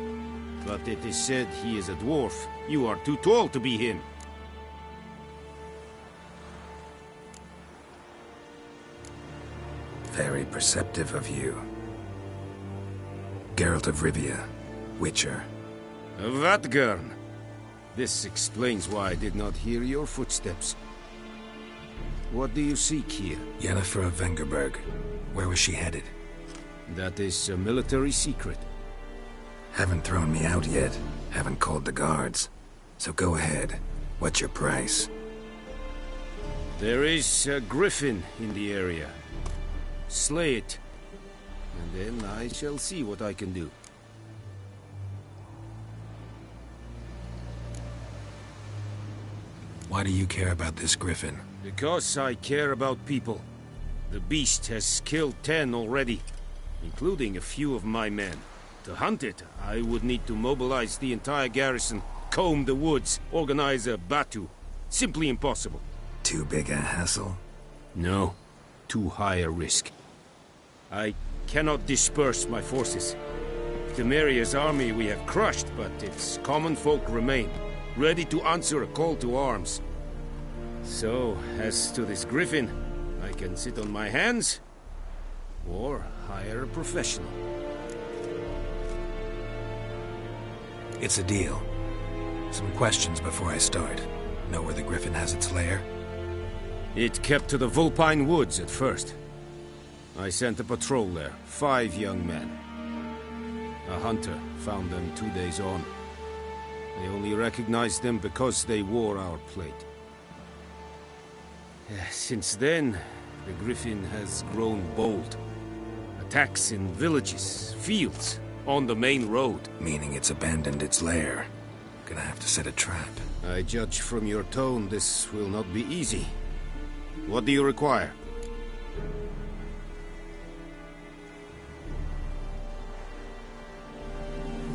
But it is said he is a dwarf. You are too tall to be him. Very perceptive of you. Geralt of Rivia, Witcher. Vatgern! This explains why I did not hear your footsteps. What do you seek here? Yennefer of Vengerberg. Where was she headed? That is a military secret. Haven't thrown me out yet. Haven't called the guards. So go ahead. What's your price? There is a griffin in the area. Slay it. And then I shall see what I can do. Why do you care about this griffin? Because I care about people. The beast has killed 10 already, including a few of my men. To hunt it, I would need to mobilize the entire garrison, comb the woods, organize a batu. Simply impossible. Too big a hassle? No. Too high a risk. I cannot disperse my forces. Temeria's army we have crushed, but its common folk remain, ready to answer a call to arms. So, as to this griffin, I can sit on my hands, or hire a professional. It's a deal. Some questions before I start. Know where the griffin has its lair? It kept to the Vulpine Woods at first. I sent a patrol there, 5 young men. A hunter found them 2 days on. They only recognized them because they wore our plate. Since then, the griffin has grown bold. Attacks in villages, fields, on the main road. Meaning it's abandoned its lair. Gonna have to set a trap. I judge from your tone this will not be easy. What do you require?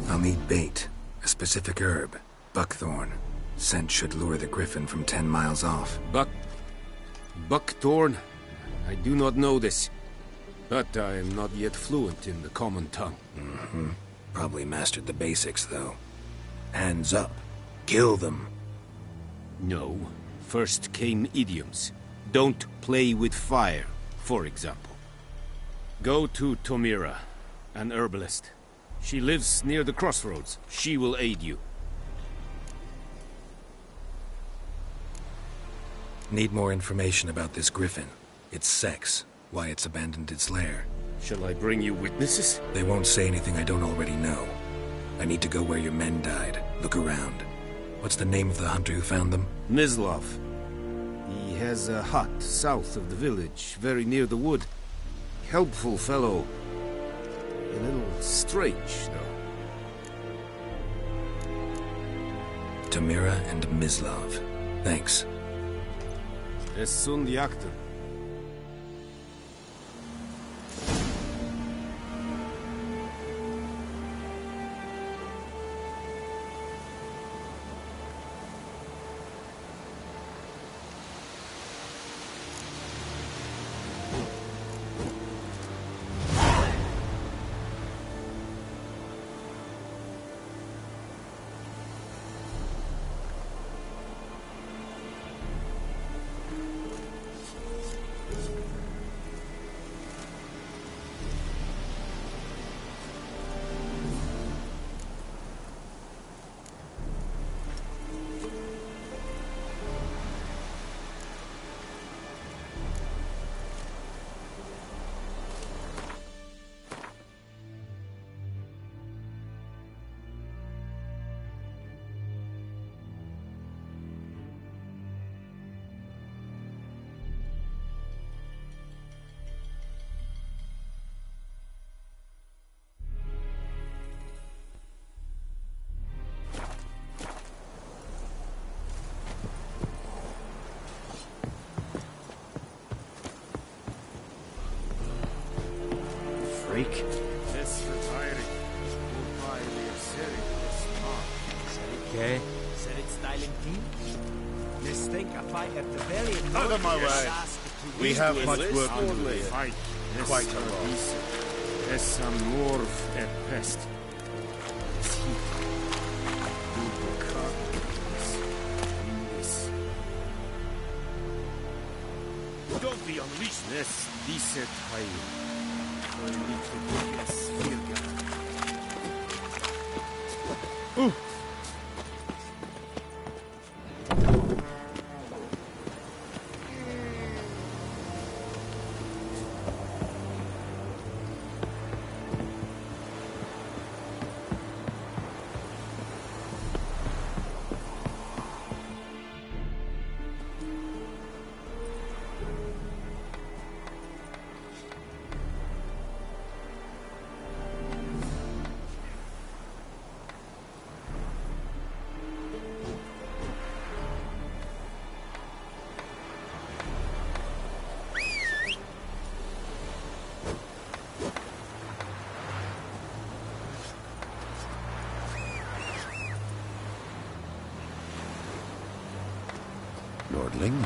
I'll need bait. A specific herb. Buckthorn. Scent should lure the griffin from 10 miles off. Buckthorn? I do not know this. But I am not yet fluent in the common tongue. Mm-hmm. Probably mastered the basics, though. Hands up. Kill them. No. First came idioms. Don't play with fire, for example. Go to Tomira, an herbalist. She lives near the crossroads. She will aid you. Need more information about this griffin. Its sex. Why it's abandoned its lair. Shall I bring you witnesses? They won't say anything I don't already know. I need to go where your men died. Look around. What's the name of the hunter who found them? Mislav. He has a hut south of the village, very near the wood. Helpful fellow. A little Strange, though. Tamira and Mislav. Thanks. Es sunt jakter. Freak. Es retiring. Goodbye, we are Okay. Said it's styling team? This think I fight at the very Out of my way. We have much work to do. Fight. Quite a lot. Es amorf et pest. Don't be unleashed. Yes, decent high. Ooh. Lordling?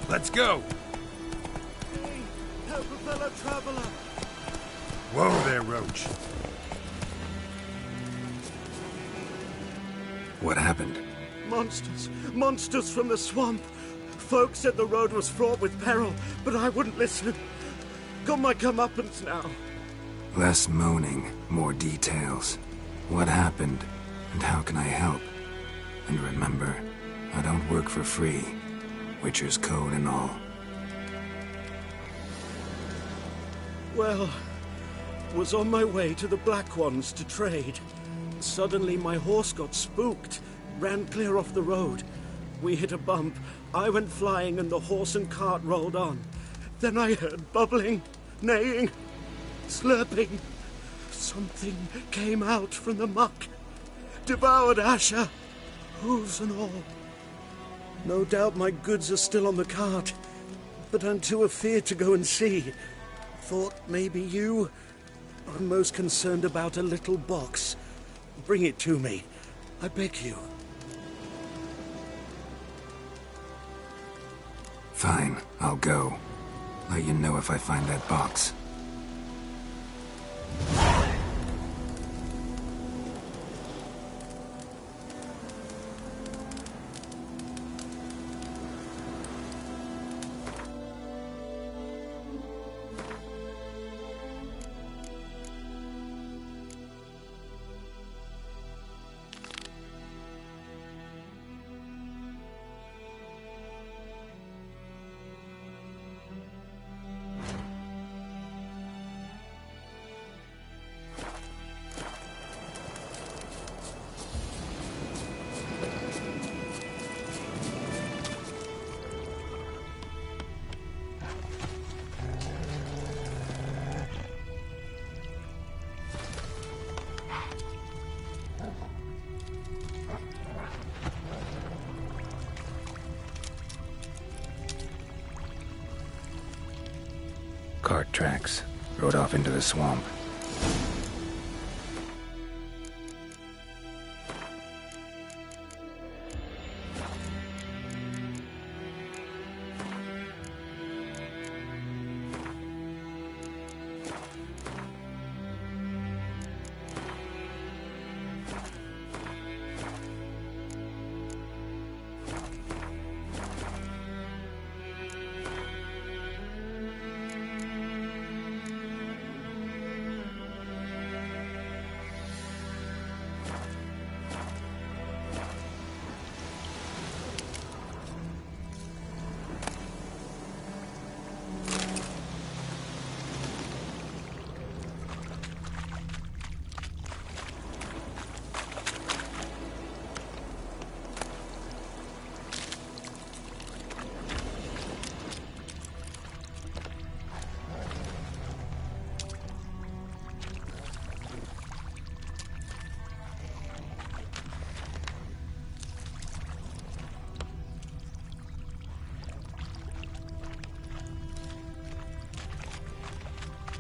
Let's go! Hey, help a fellow traveler! Whoa there, Roach. What happened? Monsters! Monsters from the swamp! Folk said the road was fraught with peril, but I wouldn't listen. Got my comeuppance now. Less moaning, more details. What happened, and how can I help? And remember, I don't work for free. Witcher's code and all. Well, was on my way to the Black Ones to trade. Suddenly my horse got spooked, ran clear off the road. We hit a bump, I went flying and the horse and cart rolled on. Then I heard bubbling, neighing, slurping. Something came out from the muck, devoured Asher, hooves and all. No doubt my goods are still on the cart, but I'm too afeard to go and see. Thought maybe you are most concerned about a little box. Bring it to me, I beg you. Fine, I'll go. Let you know if I find that box. Cart tracks. Rode off into the swamp.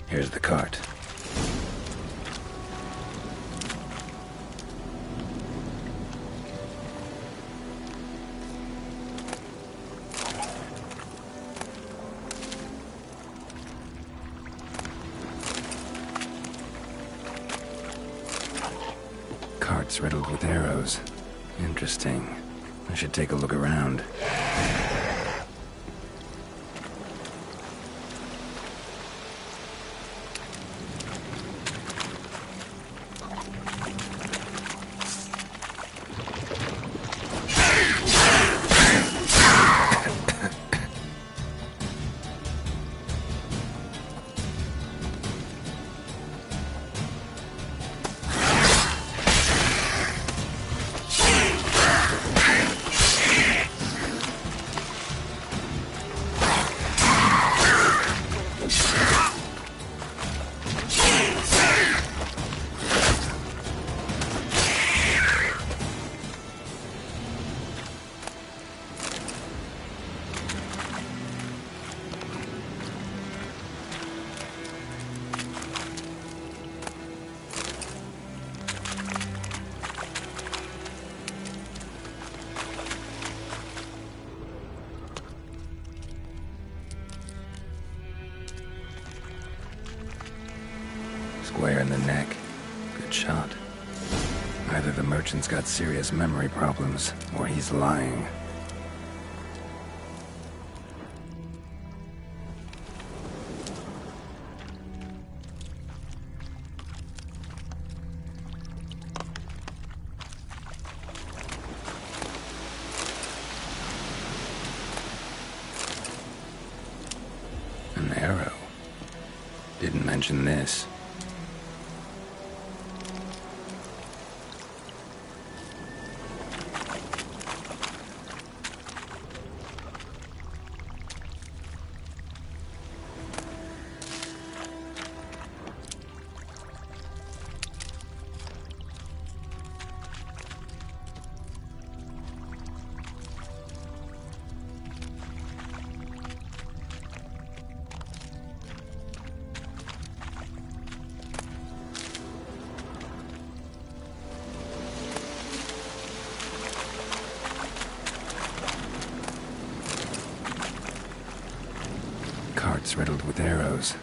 Here's the cart. Cart's riddled with arrows. Interesting. I should take a look around. Square in the neck. Good shot. Either the merchant's got serious memory problems, or he's lying. An arrow. Didn't mention this. Cart's riddled with arrows.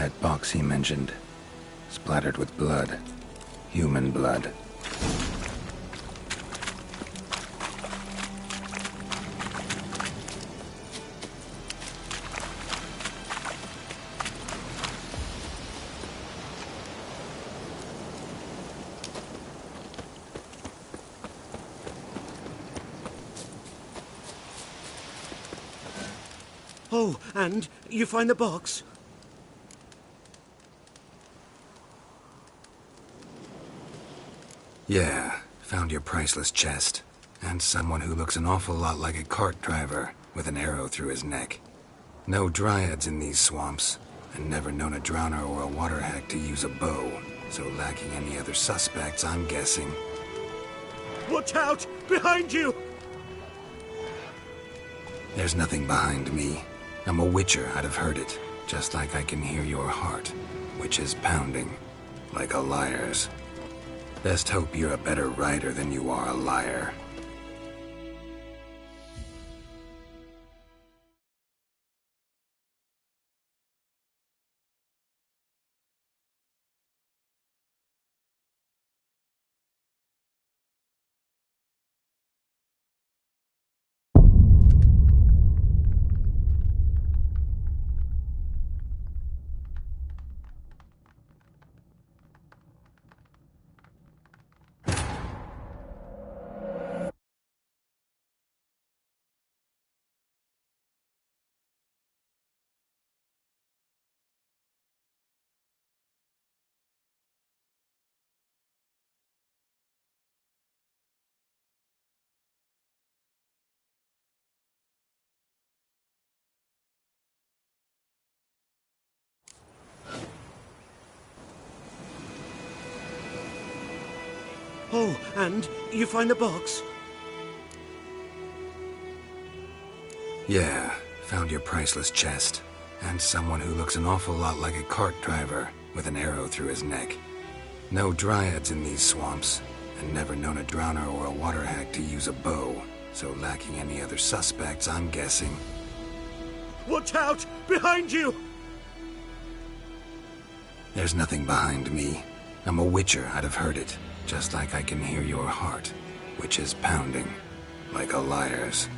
That box he mentioned, splattered with blood. Human blood. Oh, and you find the box? Yeah, found your priceless chest. And someone who looks an awful lot like a cart driver, with an arrow through his neck. No dryads in these swamps, and never known a drowner or a water hack to use a bow. So lacking any other suspects, I'm guessing. Watch out! Behind you! There's nothing behind me. I'm a witcher, I'd have heard it. Just like I can hear your heart, which is pounding, like a liar's. Best hope you're a better rider than you are a liar. Oh, and you find the box? Yeah, found your priceless chest. And someone who looks an awful lot like a cart driver, with an arrow through his neck. No dryads in these swamps, and never known a drowner or a water hack to use a bow. So lacking any other suspects, I'm guessing. Watch out! Behind you! There's nothing behind me. I'm a witcher, I'd have heard it. Just like I can hear your heart, which is pounding, like a liar's.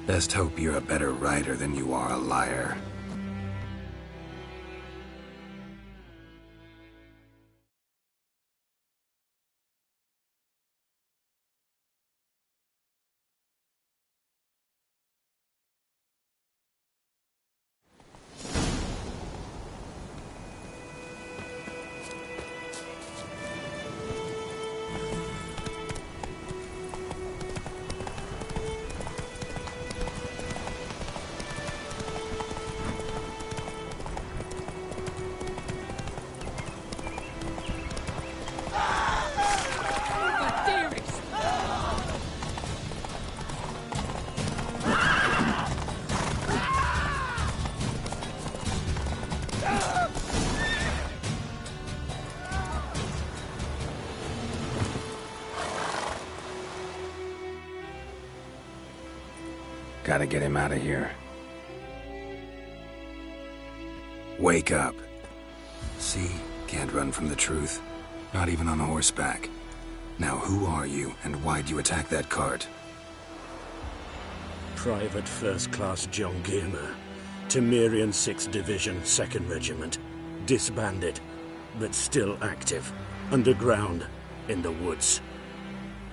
Best hope you're a better rider than you are a liar. Gotta get him out of here. Wake up. See? Can't run from the truth. Not even on horseback. Now who are you, and why'd you attack that cart? Private First Class John Giermer. Temerian 6th Division, 2nd Regiment. Disbanded, but still active. Underground, in the woods.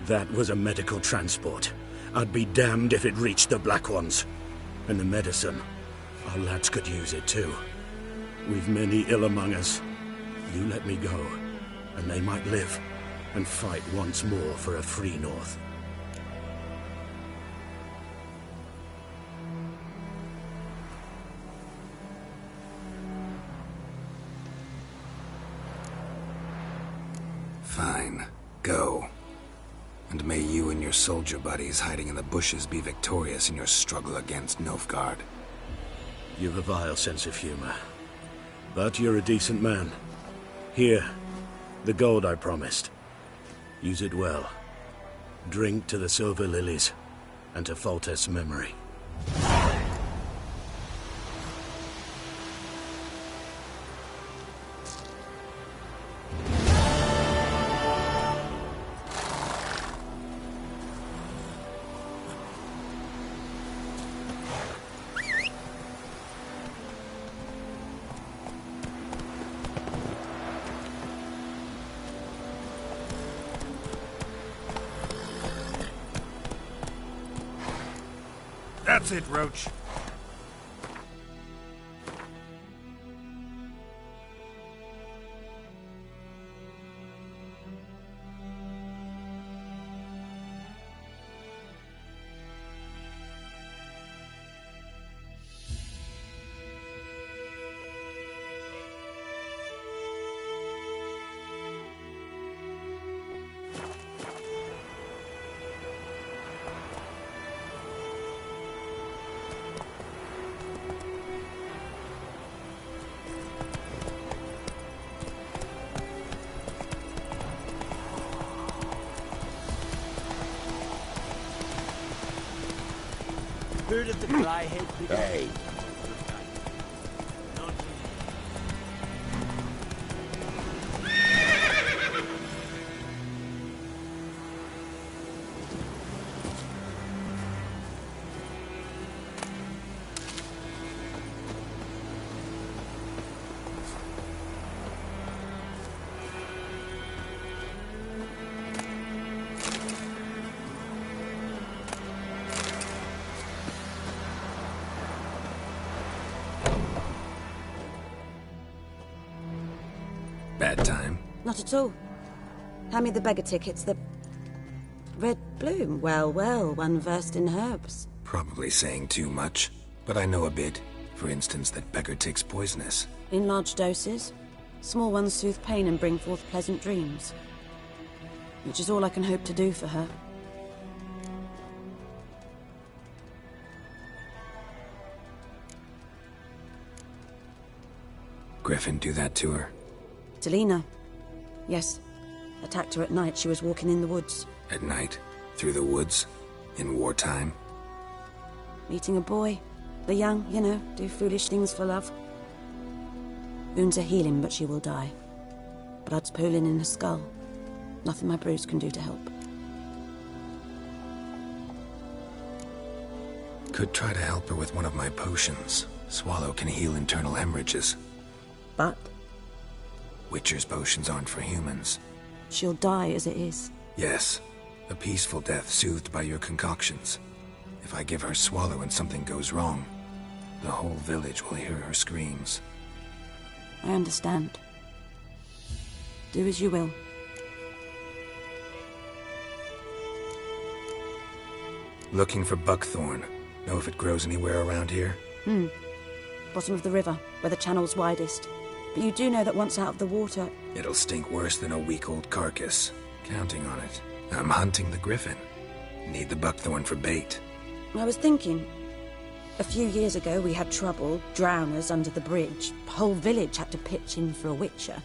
That was a medical transport. I'd be damned if it reached the Black Ones. And the medicine, our lads could use it too. We've many ill among us. You let me go, and they might live, and fight once more for a free North. Fine. Go. And may you and your soldier buddies hiding in the bushes be victorious in your struggle against Nilfgaard. You've a vile sense of humor. But you're a decent man. Here, the gold I promised. Use it well. Drink to the Silver Lilies, and to Foltest's memory. That's it, Roach. Heard of the Flyhead Brigade? Hey. Bad time? Not at all. Hand me the beggar tickets, the... Red Bloom. Well, well, one versed in herbs. Probably saying too much, but I know a bit. For instance, that beggar tick's poisonous. In large doses. Small ones soothe pain and bring forth pleasant dreams. Which is all I can hope to do for her. Griffin do that to her? Delina. Yes. Attacked her at night. She was walking in the woods. At night? Through the woods? In wartime? Meeting a boy. The young, you know, do foolish things for love. Wounds are healing, but she will die. Blood's pooling in her skull. Nothing my bruise can do to help. Could try to help her with one of my potions. Swallow can heal internal hemorrhages. But? Witcher's potions aren't for humans. She'll die as it is. Yes. A peaceful death soothed by your concoctions. If I give her Swallow and something goes wrong, the whole village will hear her screams. I understand. Do as you will. Looking for buckthorn. Know if it grows anywhere around here? Bottom of the river, where the channel's widest. But you do know that once out of the water... It'll stink worse than a week-old carcass. Counting on it. I'm hunting the griffin. Need the buckthorn for bait. I was thinking... A few years ago we had trouble, drowners under the bridge. The whole village had to pitch in for a witcher.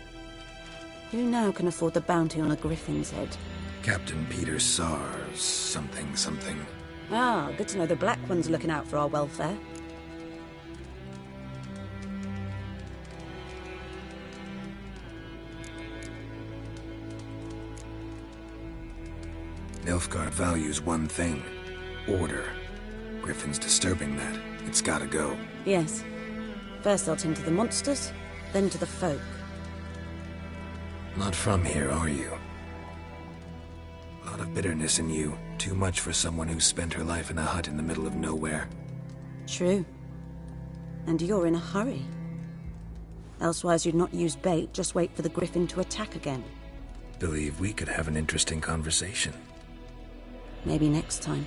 Who now can afford the bounty on a griffin's head? Captain Peter Sars, something. Ah, good to know the Black One's looking out for our welfare. Nilfgaard values one thing. Order. Griffin's disturbing that. It's gotta go. Yes. First they'll tend to the monsters, then to the folk. Not from here, are you? A lot of bitterness in you. Too much for someone who's spent her life in a hut in the middle of nowhere. True. And you're in a hurry. Elsewise you'd not use bait, just wait for the griffin to attack again. Believe we could have an interesting conversation. Maybe next time.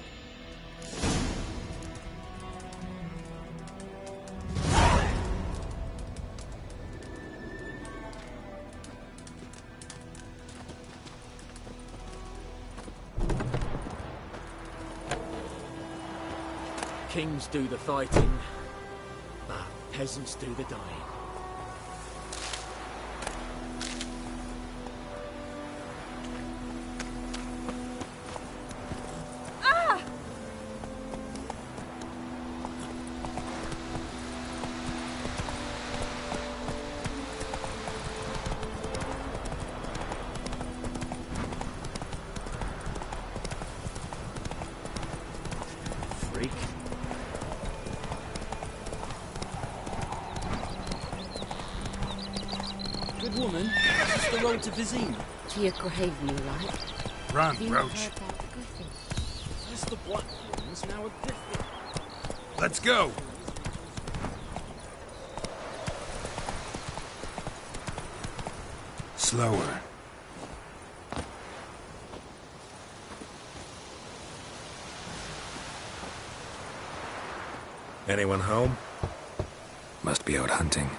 Kings do the fighting, but peasants do the dying. Good woman, this is the road to Vizima. To your grave, you like. Run, Have you Roach. heard about the griffin? First the Black Ones, now a griffin. Let's go! Slower. Anyone home? Must be out hunting.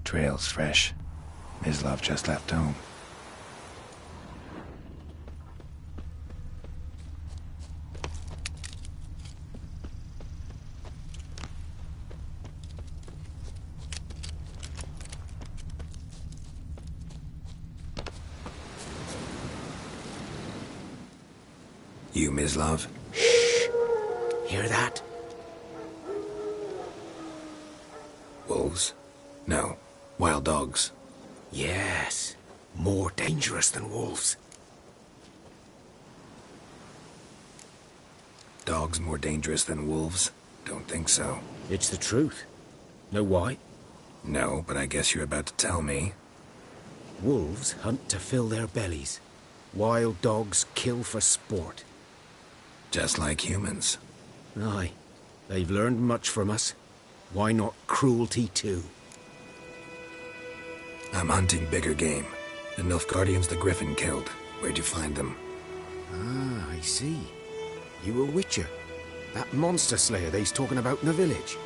Trail's fresh. Mislav just left home. You, Mislav? Shh! Hear that? Wolves? No. Wild dogs. Yes. More dangerous than wolves. Dogs more dangerous than wolves? Don't think so. It's the truth. Know why? No, but I guess you're about to tell me. Wolves hunt to fill their bellies. Wild dogs kill for sport. Just like humans. Aye. They've learned much from us. Why not cruelty too? I'm hunting bigger game. The Nilfgaardians the Griffin killed. Where'd you find them? Ah, I see. You a witcher. That monster slayer they's talking about in the village.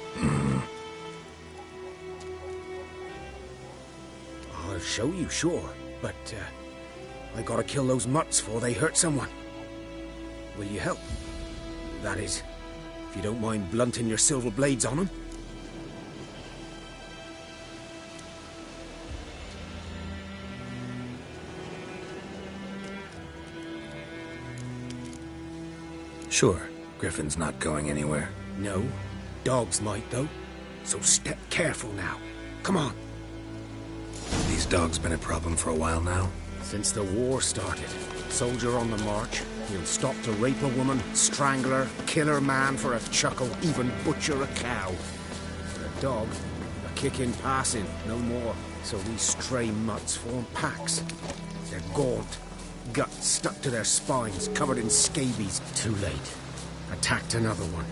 I'll show you, sure. But, I gotta kill those mutts before they hurt someone. Will you help? That is, if you don't mind blunting your silver blades on them. Sure. Griffin's not going anywhere. No. Dogs might, though. So step careful now. Come on. These dogs been a problem for a while now? Since the war started. Soldier on the march. He'll stop to rape a woman, strangle her, kill her man for a chuckle, even butcher a cow. For a dog, a kick in passing, no more. So these stray mutts form packs. They're gaunt. Guts stuck to their spines, covered in scabies. Too late. Attacked another one.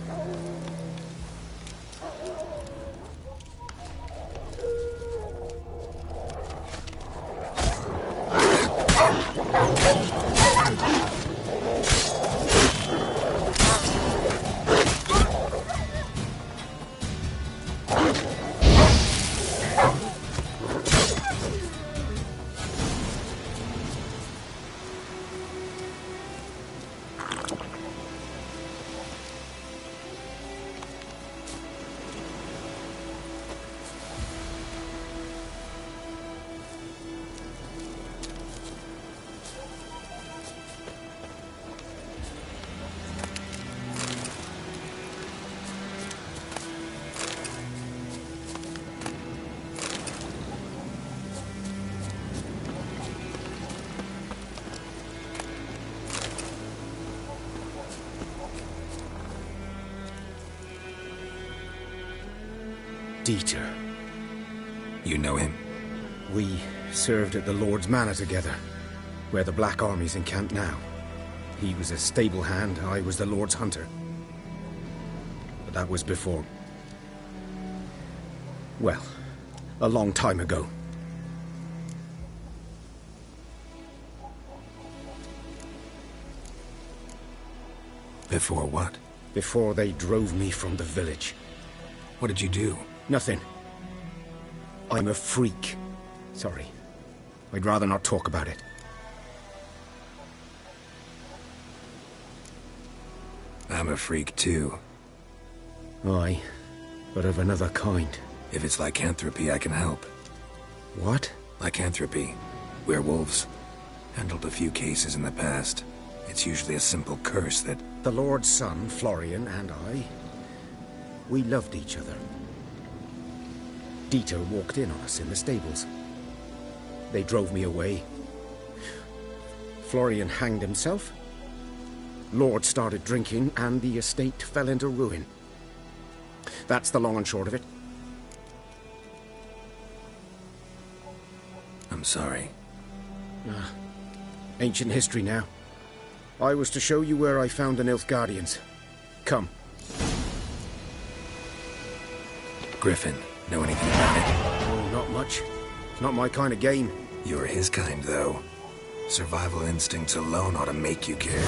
Dieter. You know him? We served at the Lord's Manor together, where the Black Army's encamped now. He was a stable hand, I was the Lord's hunter. But that was before... well, a long time ago. Before what? Before they drove me from the village. What did you do? Nothing. I'm a freak. Sorry. I'd rather not talk about it. I'm a freak too. Aye, but of another kind. If it's lycanthropy, I can help. What? Lycanthropy. Werewolves. Handled a few cases in the past. It's usually a simple curse that... The Lord's son, Florian, and I... we loved each other. Dieter walked in on us in the stables. They drove me away. Florian hanged himself. Lord started drinking, and the estate fell into ruin. That's the long and short of it. I'm sorry. Ancient history now. I was to show you where I found the Nilfgaardians. Come. Griffin, know anything about it? Oh, not much. It's not my kind of game. You're his kind, though. Survival instincts alone ought to make you care.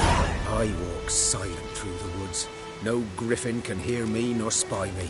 I walk silent through the woods. No griffin can hear me nor spy me.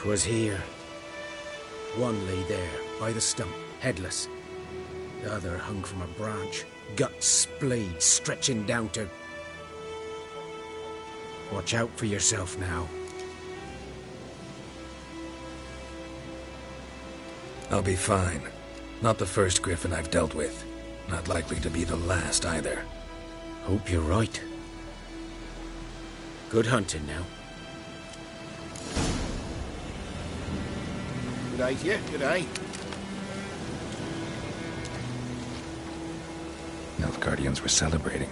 Was here. One lay there, by the stump, headless. The other hung from a branch, guts splayed, stretching down to... Watch out for yourself now. I'll be fine. Not the first griffin I've dealt with. Not likely to be the last, either. Hope you're right. Good hunting now. Good day to you, good day. Nilfgaardians were celebrating.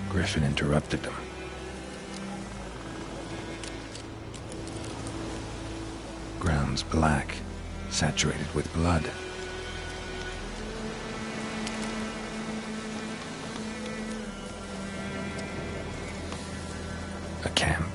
Griffin interrupted them. Ground's black, saturated with blood. A camp.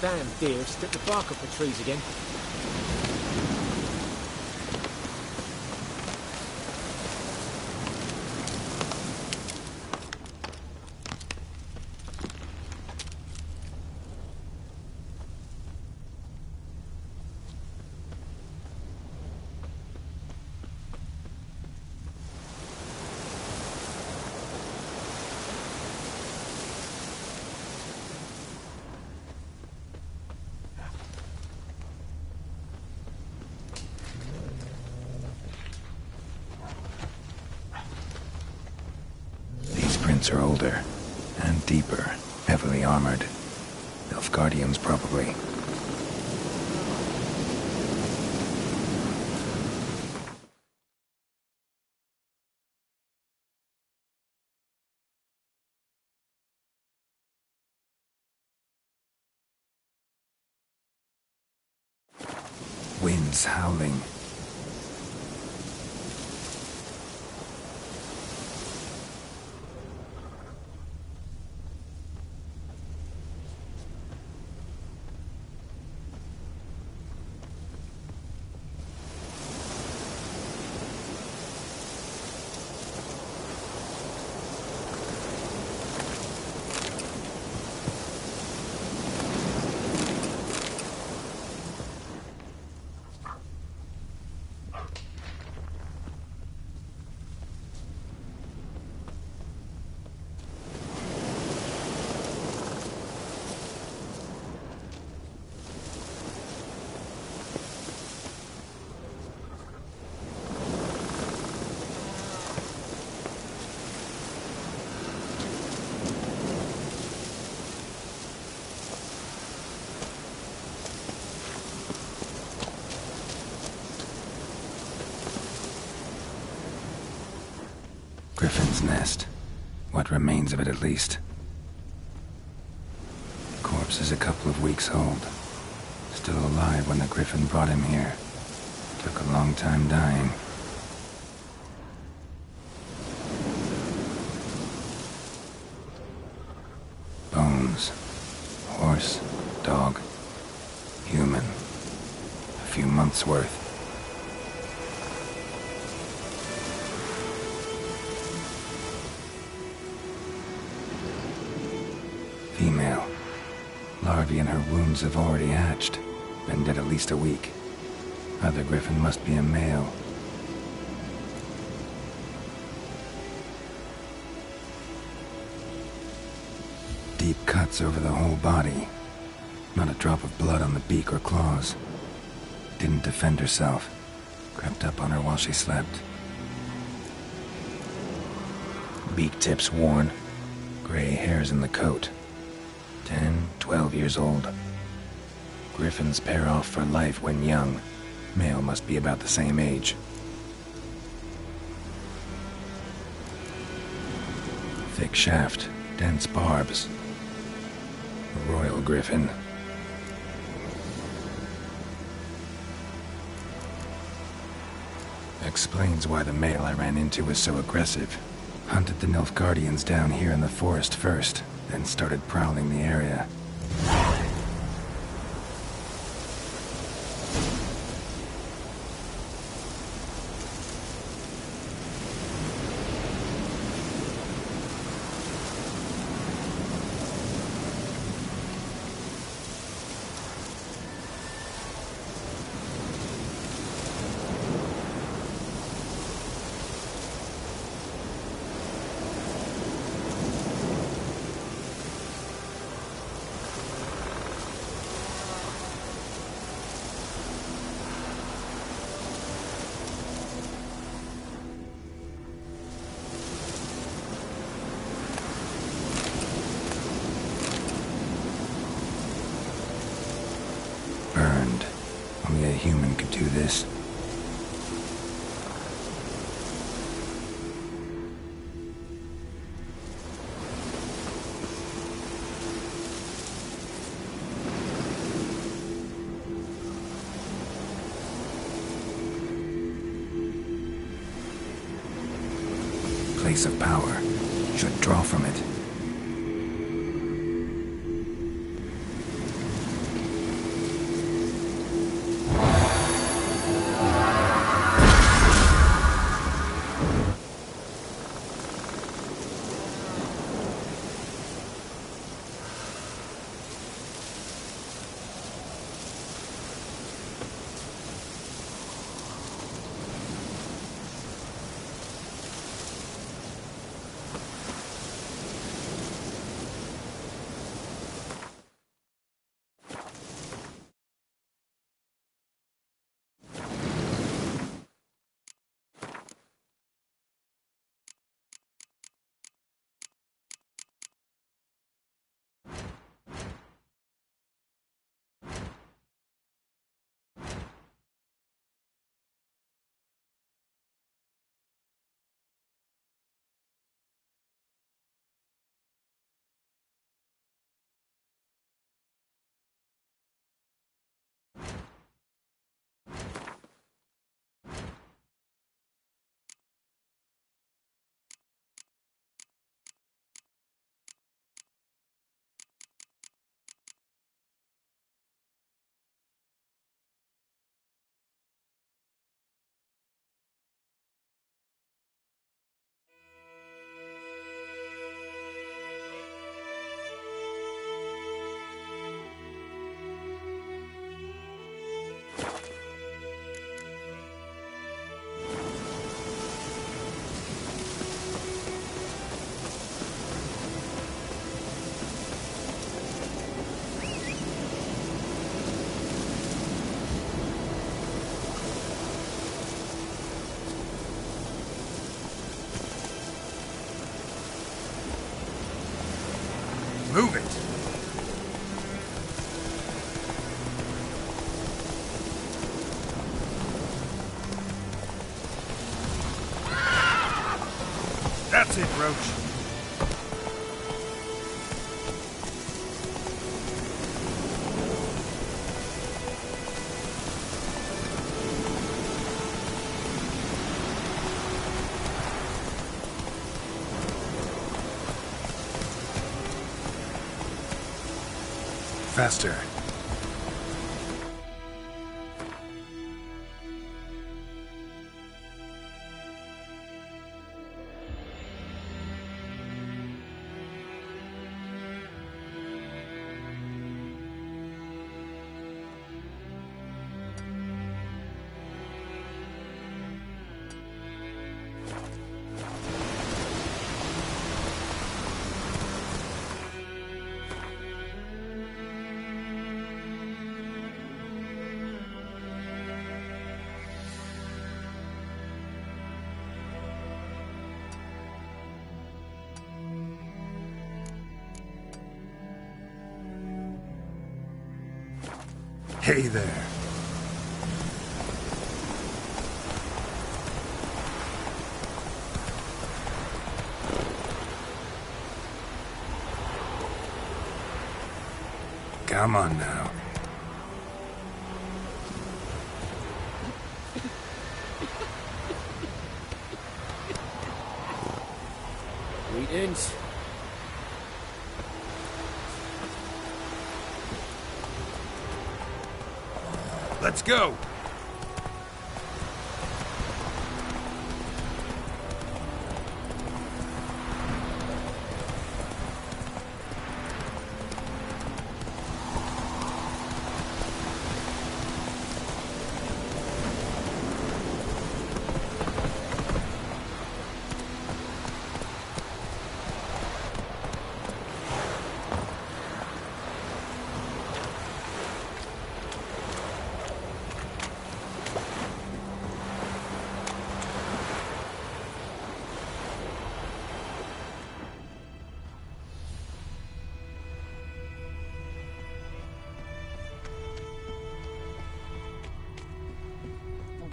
Damn deer stripped the bark off the trees again. Guards are older, and deeper, heavily armored. Nilfgaardians, probably. Winds howling. Griffin's nest. What remains of it, at least. Corpse is a couple of weeks old. Still alive when the Griffin brought him here. Took a long time dying. Bones. Horse. Dog. Human. A few months' worth. Female. Larvae in her wounds have already hatched. Been dead at least a week. Other Griffin must be a male. Deep cuts over the whole body. Not a drop of blood on the beak or claws. Didn't defend herself. Crept up on her while she slept. Beak tips worn. Gray hairs in the coat. 10, 12 years old. Griffins pair off for life when young. Male must be about the same age. Thick shaft, dense barbs. A royal griffin. Explains why the male I ran into was so aggressive. Hunted the Nilfgaardians down here in the forest first, then started prowling the area. Burned. Only a human could do this. Place of power. Should draw from it. approach. Faster. Hey there. Come on now. Greetings. Let's go!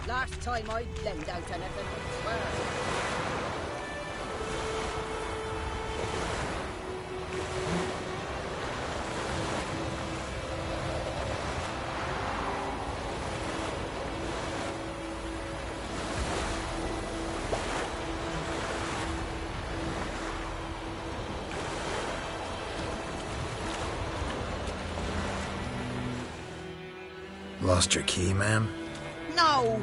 Last time I blamed out anything, I swear. Lost your key, ma'am? No,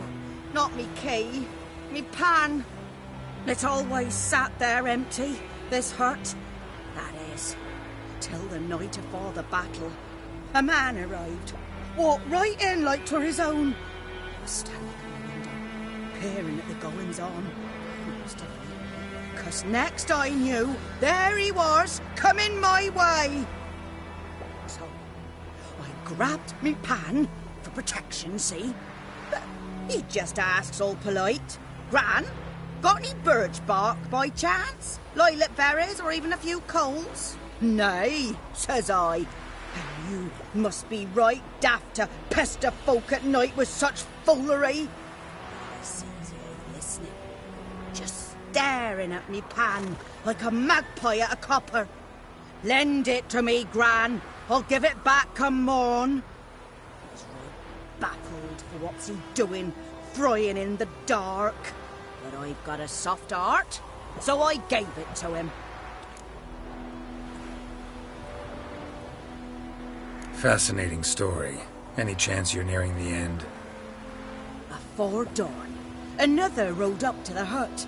not me key. Me pan. It always sat there empty, this hut. That is, till the night afore the battle. A man arrived, walked right in like 'twere his own. I was standing in the window, peering at the goings-on. I was delayed, 'cause next I knew, there he was, coming my way. So, I grabbed me pan, for protection, see? He just asks all polite, Gran, got any birch bark by chance? Lilac berries or even a few coals? Nay, says I. And you must be right daft to pester folk at night with such foolery. I sees you listening, just staring at me pan like a magpie at a copper. Lend it to me, Gran. I'll give it back come morn. Baffled for what's he doing, frying in the dark. But I've got a soft heart, so I gave it to him. Fascinating story. Any chance you're nearing the end? Afore dawn, another rode up to the hut.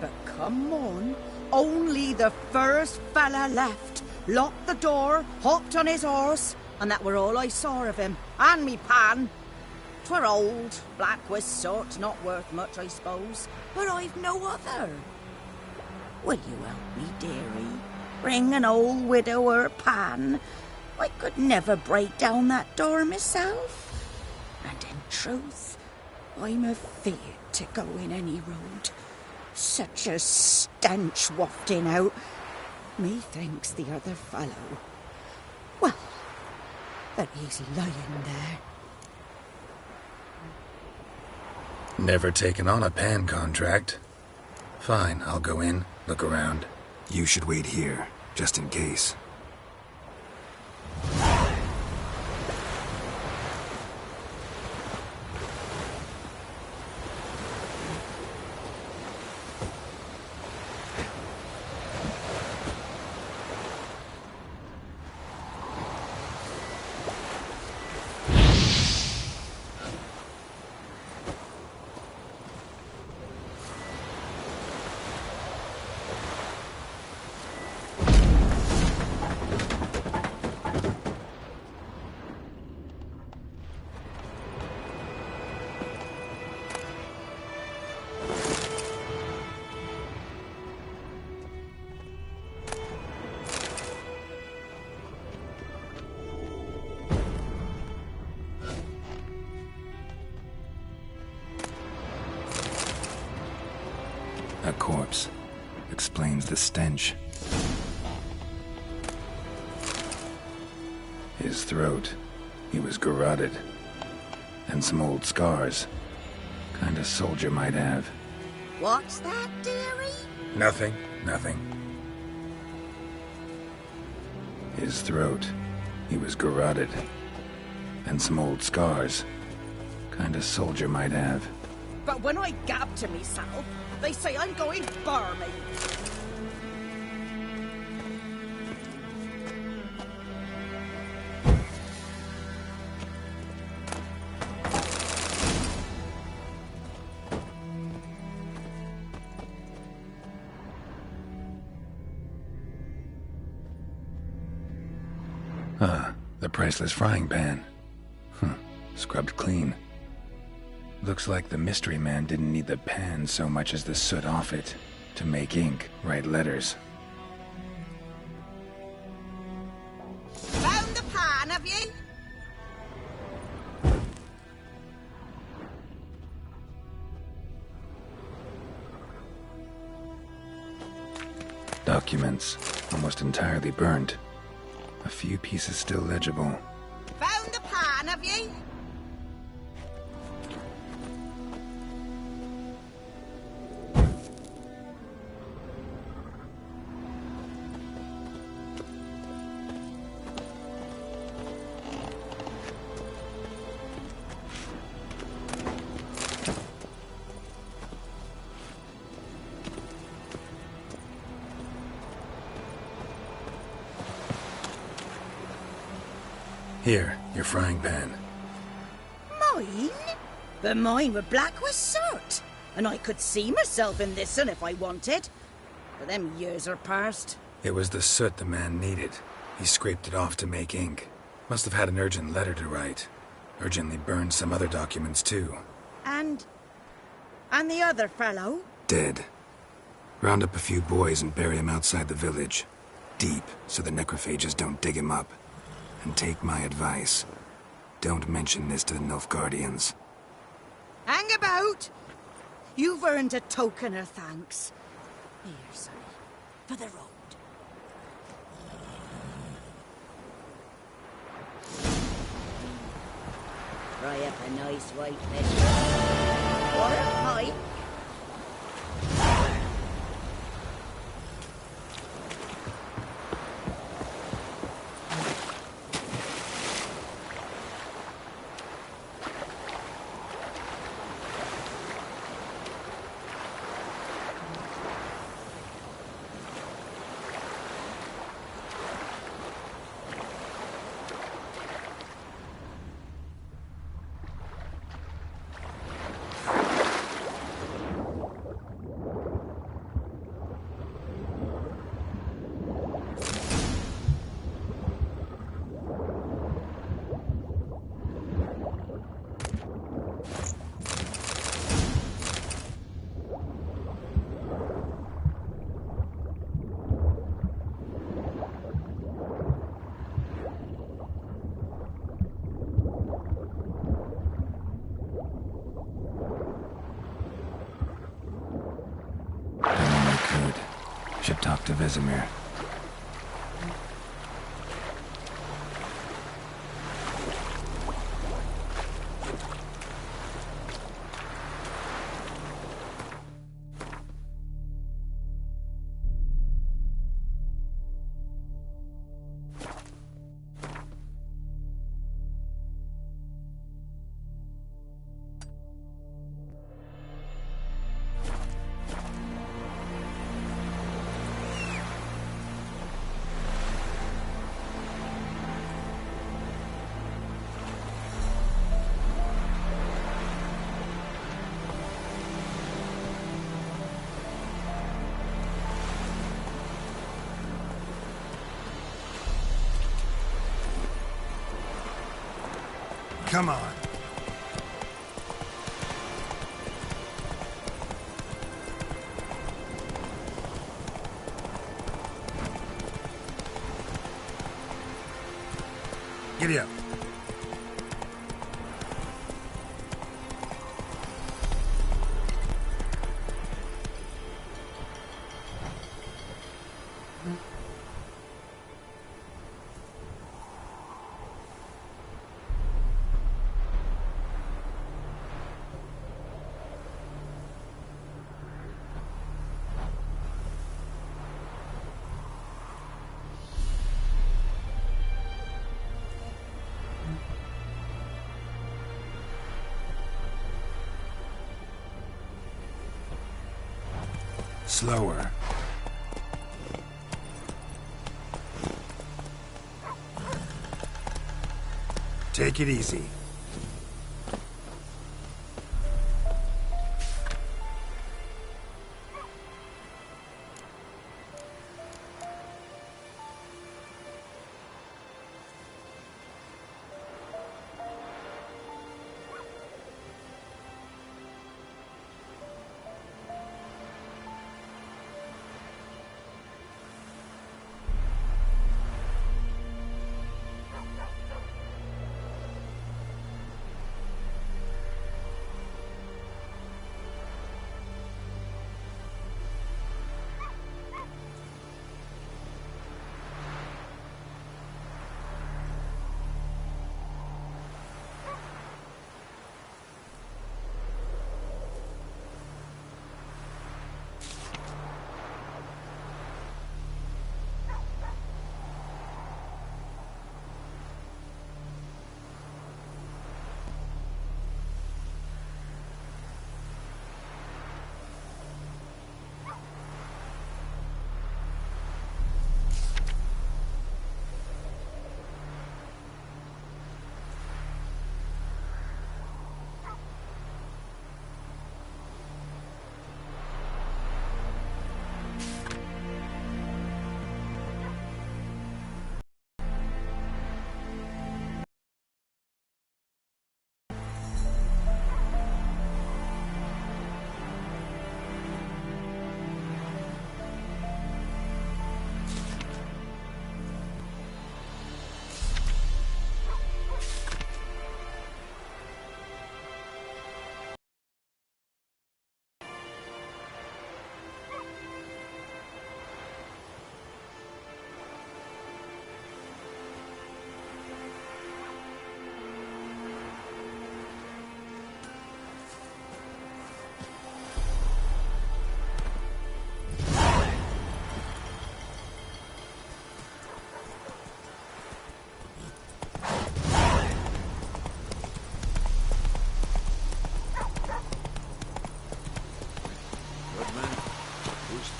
But come on, only the first fella left, locked the door, hopped on his horse, and that were all I saw of him, and me pan. 'Twere old, black with sort, not worth much, I suppose, but I've no other. Will you help me, dearie? Bring an old widower pan. I could never break down that door myself. And in truth, I'm afeard to go in any road. Such a stench wafting out. Methinks the other fellow, well, that he's lying there. Never taken on a pan contract. Fine, I'll go in, look around. You should wait here, just in case. A corpse. Explains the stench. His throat. He was garroted. And some old scars. Kind of soldier might have. What's that, dearie? Nothing. His throat. He was garroted. And some old scars. Kind of soldier might have. But when I gab to myself, they say I'm going barmy. The priceless frying pan. Scrubbed clean. Looks like the mystery man didn't need the pan so much as the soot off it to make ink, write letters. Found the pan, have you? Documents, almost entirely burned. A few pieces still legible. Found the pan, have you? Here, your frying pan. Mine? But mine were black with soot. And I could see myself in this one if I wanted. But them years are past. It was the soot the man needed. He scraped it off to make ink. Must have had an urgent letter to write. Urgently burned some other documents too. And the other fellow? Dead. Round up a few boys and bury him outside the village. Deep, so the necrophages don't dig him up. And take my advice. Don't mention this to the Nilfgaardians. Hang about! You've earned a token of thanks. Here, sonny, for the road. Fry up a nice white fish. Or a pike. Should talk to Vesemir. Come on. Giddy up. Slower. Take it easy.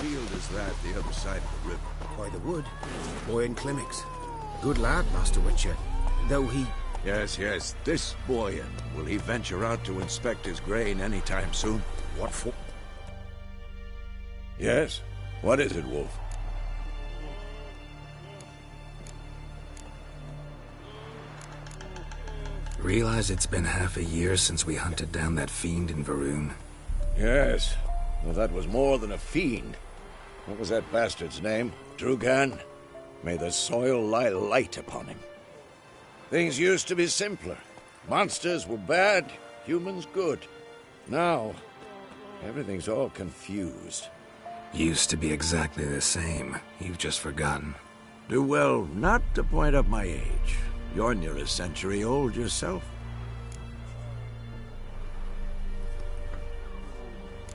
field is that, the other side of the river? By the wood. Boy in Clemmix. Good lad, Master Witcher. Though he... Yes, yes. This Boyan. Will he venture out to inspect his grain any time soon? What for? Yes? What is it, Wolf? Realize it's been half a year since we hunted down that fiend in Varun? Yes. Well, that was more than a fiend. What was that bastard's name? Drugan? May the soil lie light upon him. Things used to be simpler. Monsters were bad, humans good. Now, everything's all confused. Used to be exactly the same. You've just forgotten. Do well not to point up my age. You're near a century old yourself.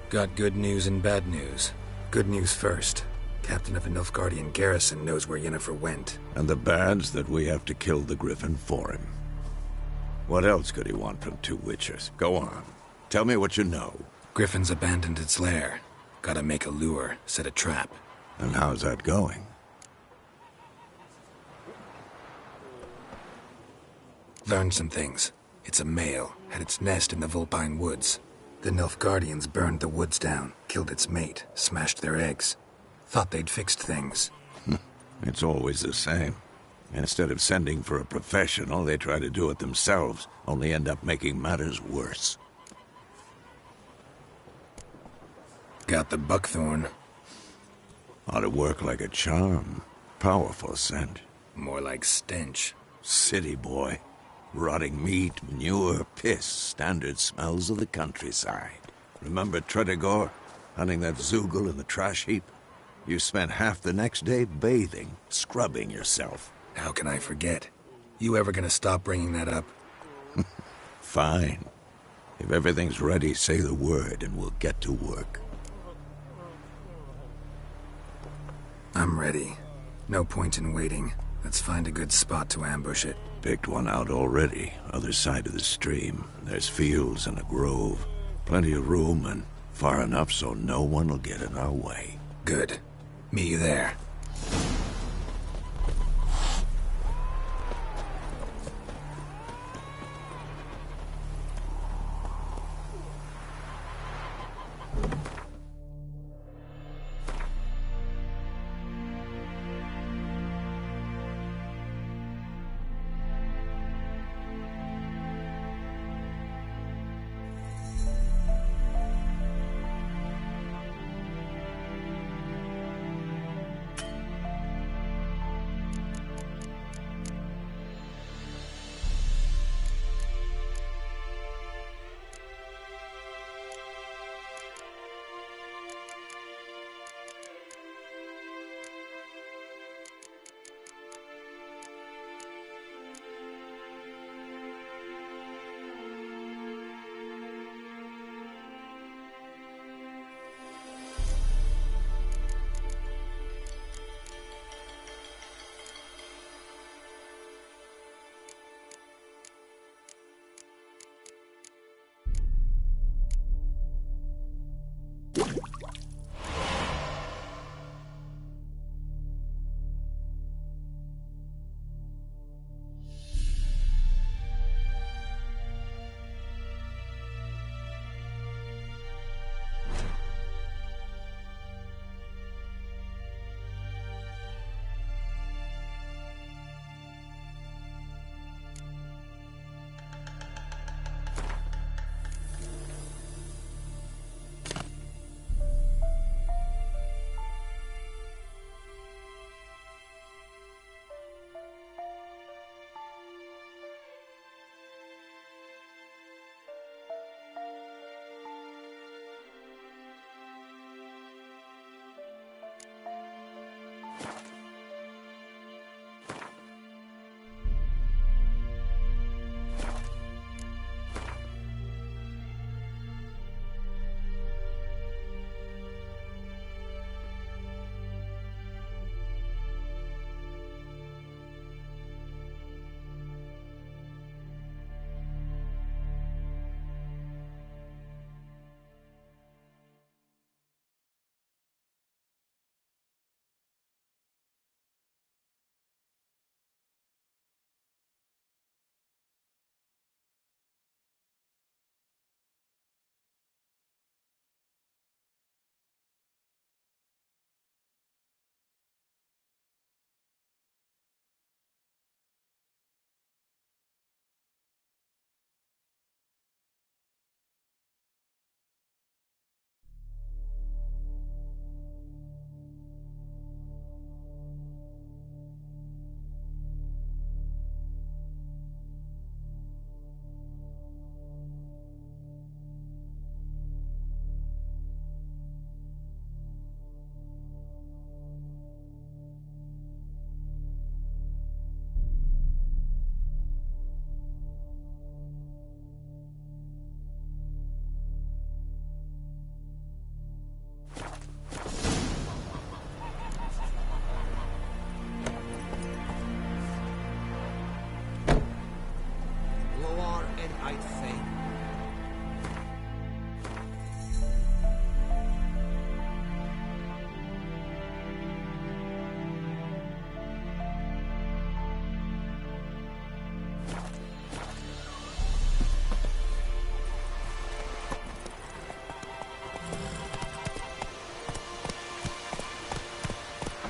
Got good news and bad news. Good news first. Captain of a Nilfgaardian garrison knows where Yennefer went. And the bad's that we have to kill the Griffin for him. What else could he want from two Witchers? Go on. Tell me what you know. Griffin's abandoned its lair. Gotta make a lure, set a trap. And how's that going? Learned some things. It's a male, had its nest in the Vulpine Woods. The Nilfgaardians burned the woods down, killed its mate, smashed their eggs. Thought they'd fixed things. It's always the same. Instead of sending for a professional, they try to do it themselves, only end up making matters worse. Got the buckthorn. Ought to work like a charm. Powerful scent. More like stench. City boy. Rotting meat, manure, piss, standard smells of the countryside. Remember Tretogor? Hunting that Zoogle in the trash heap? You spent half the next day bathing, scrubbing yourself. How can I forget? You ever gonna stop bringing that up? Fine. If everything's ready, say the word and we'll get to work. I'm ready. No point in waiting. Let's find a good spot to ambush it. Picked one out already. Other side of the stream. There's fields and a grove. Plenty of room and far enough so no one will get in our way. Good. Meet you there.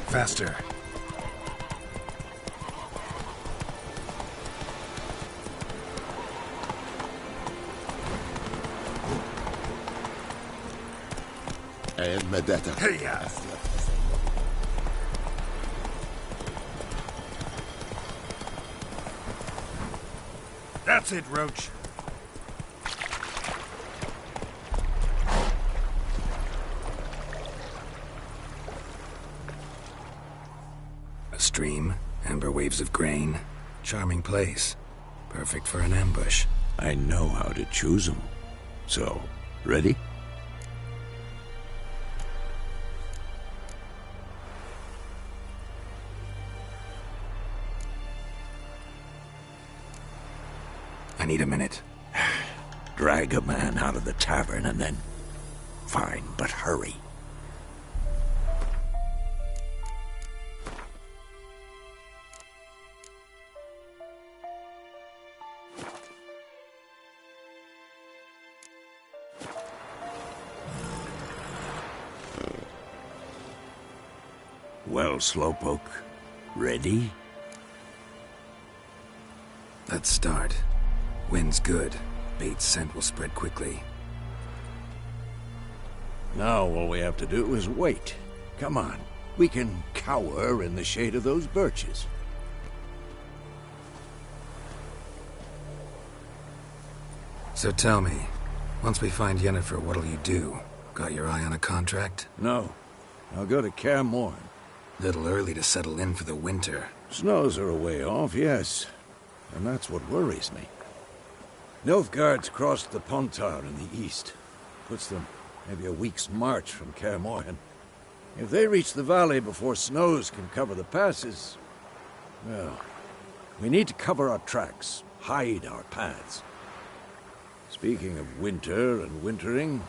Faster. and Medetta. Hey-ya! That's it, Roach. A stream, amber waves of grain. Charming place. Perfect for an ambush. I know how to choose them. So, ready? I need a minute. Drag a man out of the tavern and then... Fine, but hurry. Well, Slowpoke, ready? Let's start. Wind's good. Bait's scent will spread quickly. Now all we have to do is wait. Come on. We can cower in the shade of those birches. So tell me, once we find Yennefer, what'll you do? Got your eye on a contract? No. I'll go to Kaer Morhen. Little early to settle in for the winter. Snows are a way off, yes. And that's what worries me. Nilfgaard's crossed the Pontar in the east. Puts them maybe a week's march from Kaer Morhen. If they reach the valley before snows can cover the passes... well, we need to cover our tracks, hide our paths. Speaking of winter and wintering,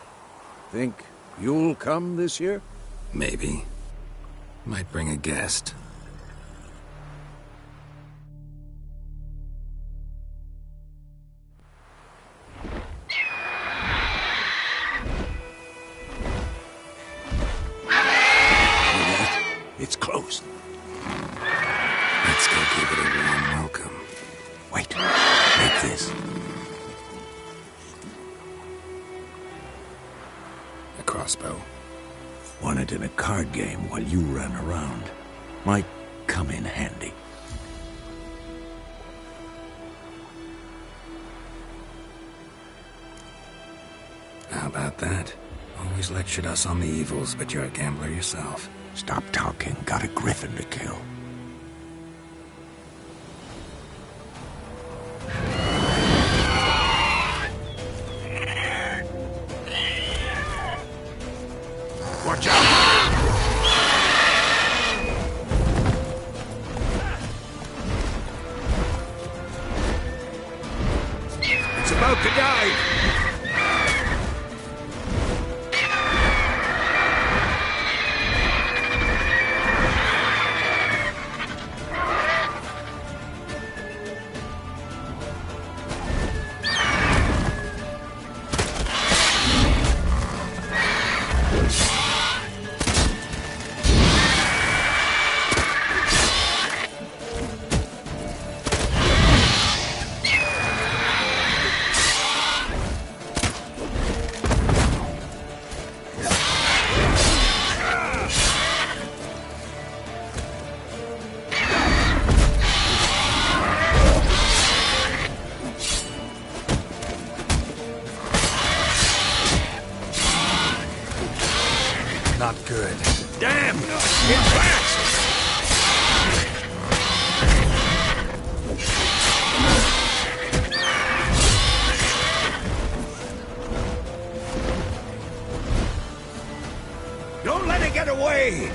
think you'll come this year? Maybe. Might bring a guest. It's close. Let's go give it a warm welcome. Wait, like this. A crossbow. Won it in a card game while you ran around. Might come in handy. How about that? Always lectured us on the evils, but you're a gambler yourself. Stop talking. Got a griffin to kill. Watch out! It's about to die! Not good. Damn! Get back! Don't let it get away!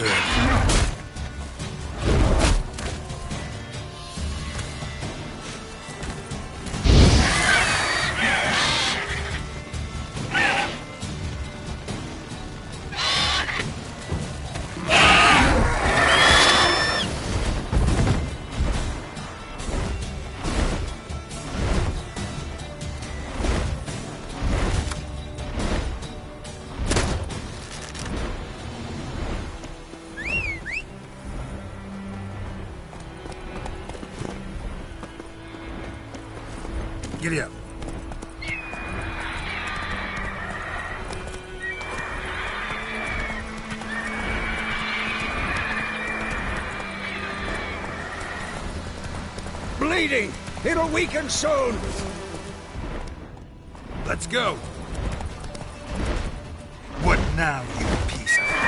it. Giddy up. Bleeding! It'll weaken soon! Let's go. What now, you piece of...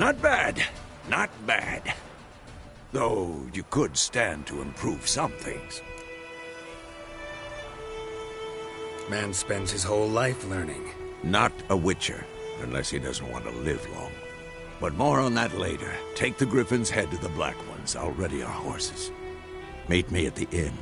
Not bad. Not bad. Though you could stand to improve some things. Man spends his whole life learning. Not a Witcher, unless he doesn't want to live long. But more on that later. Take the Griffin's head to the Black Ones. I'll ready our horses. Meet me at the inn.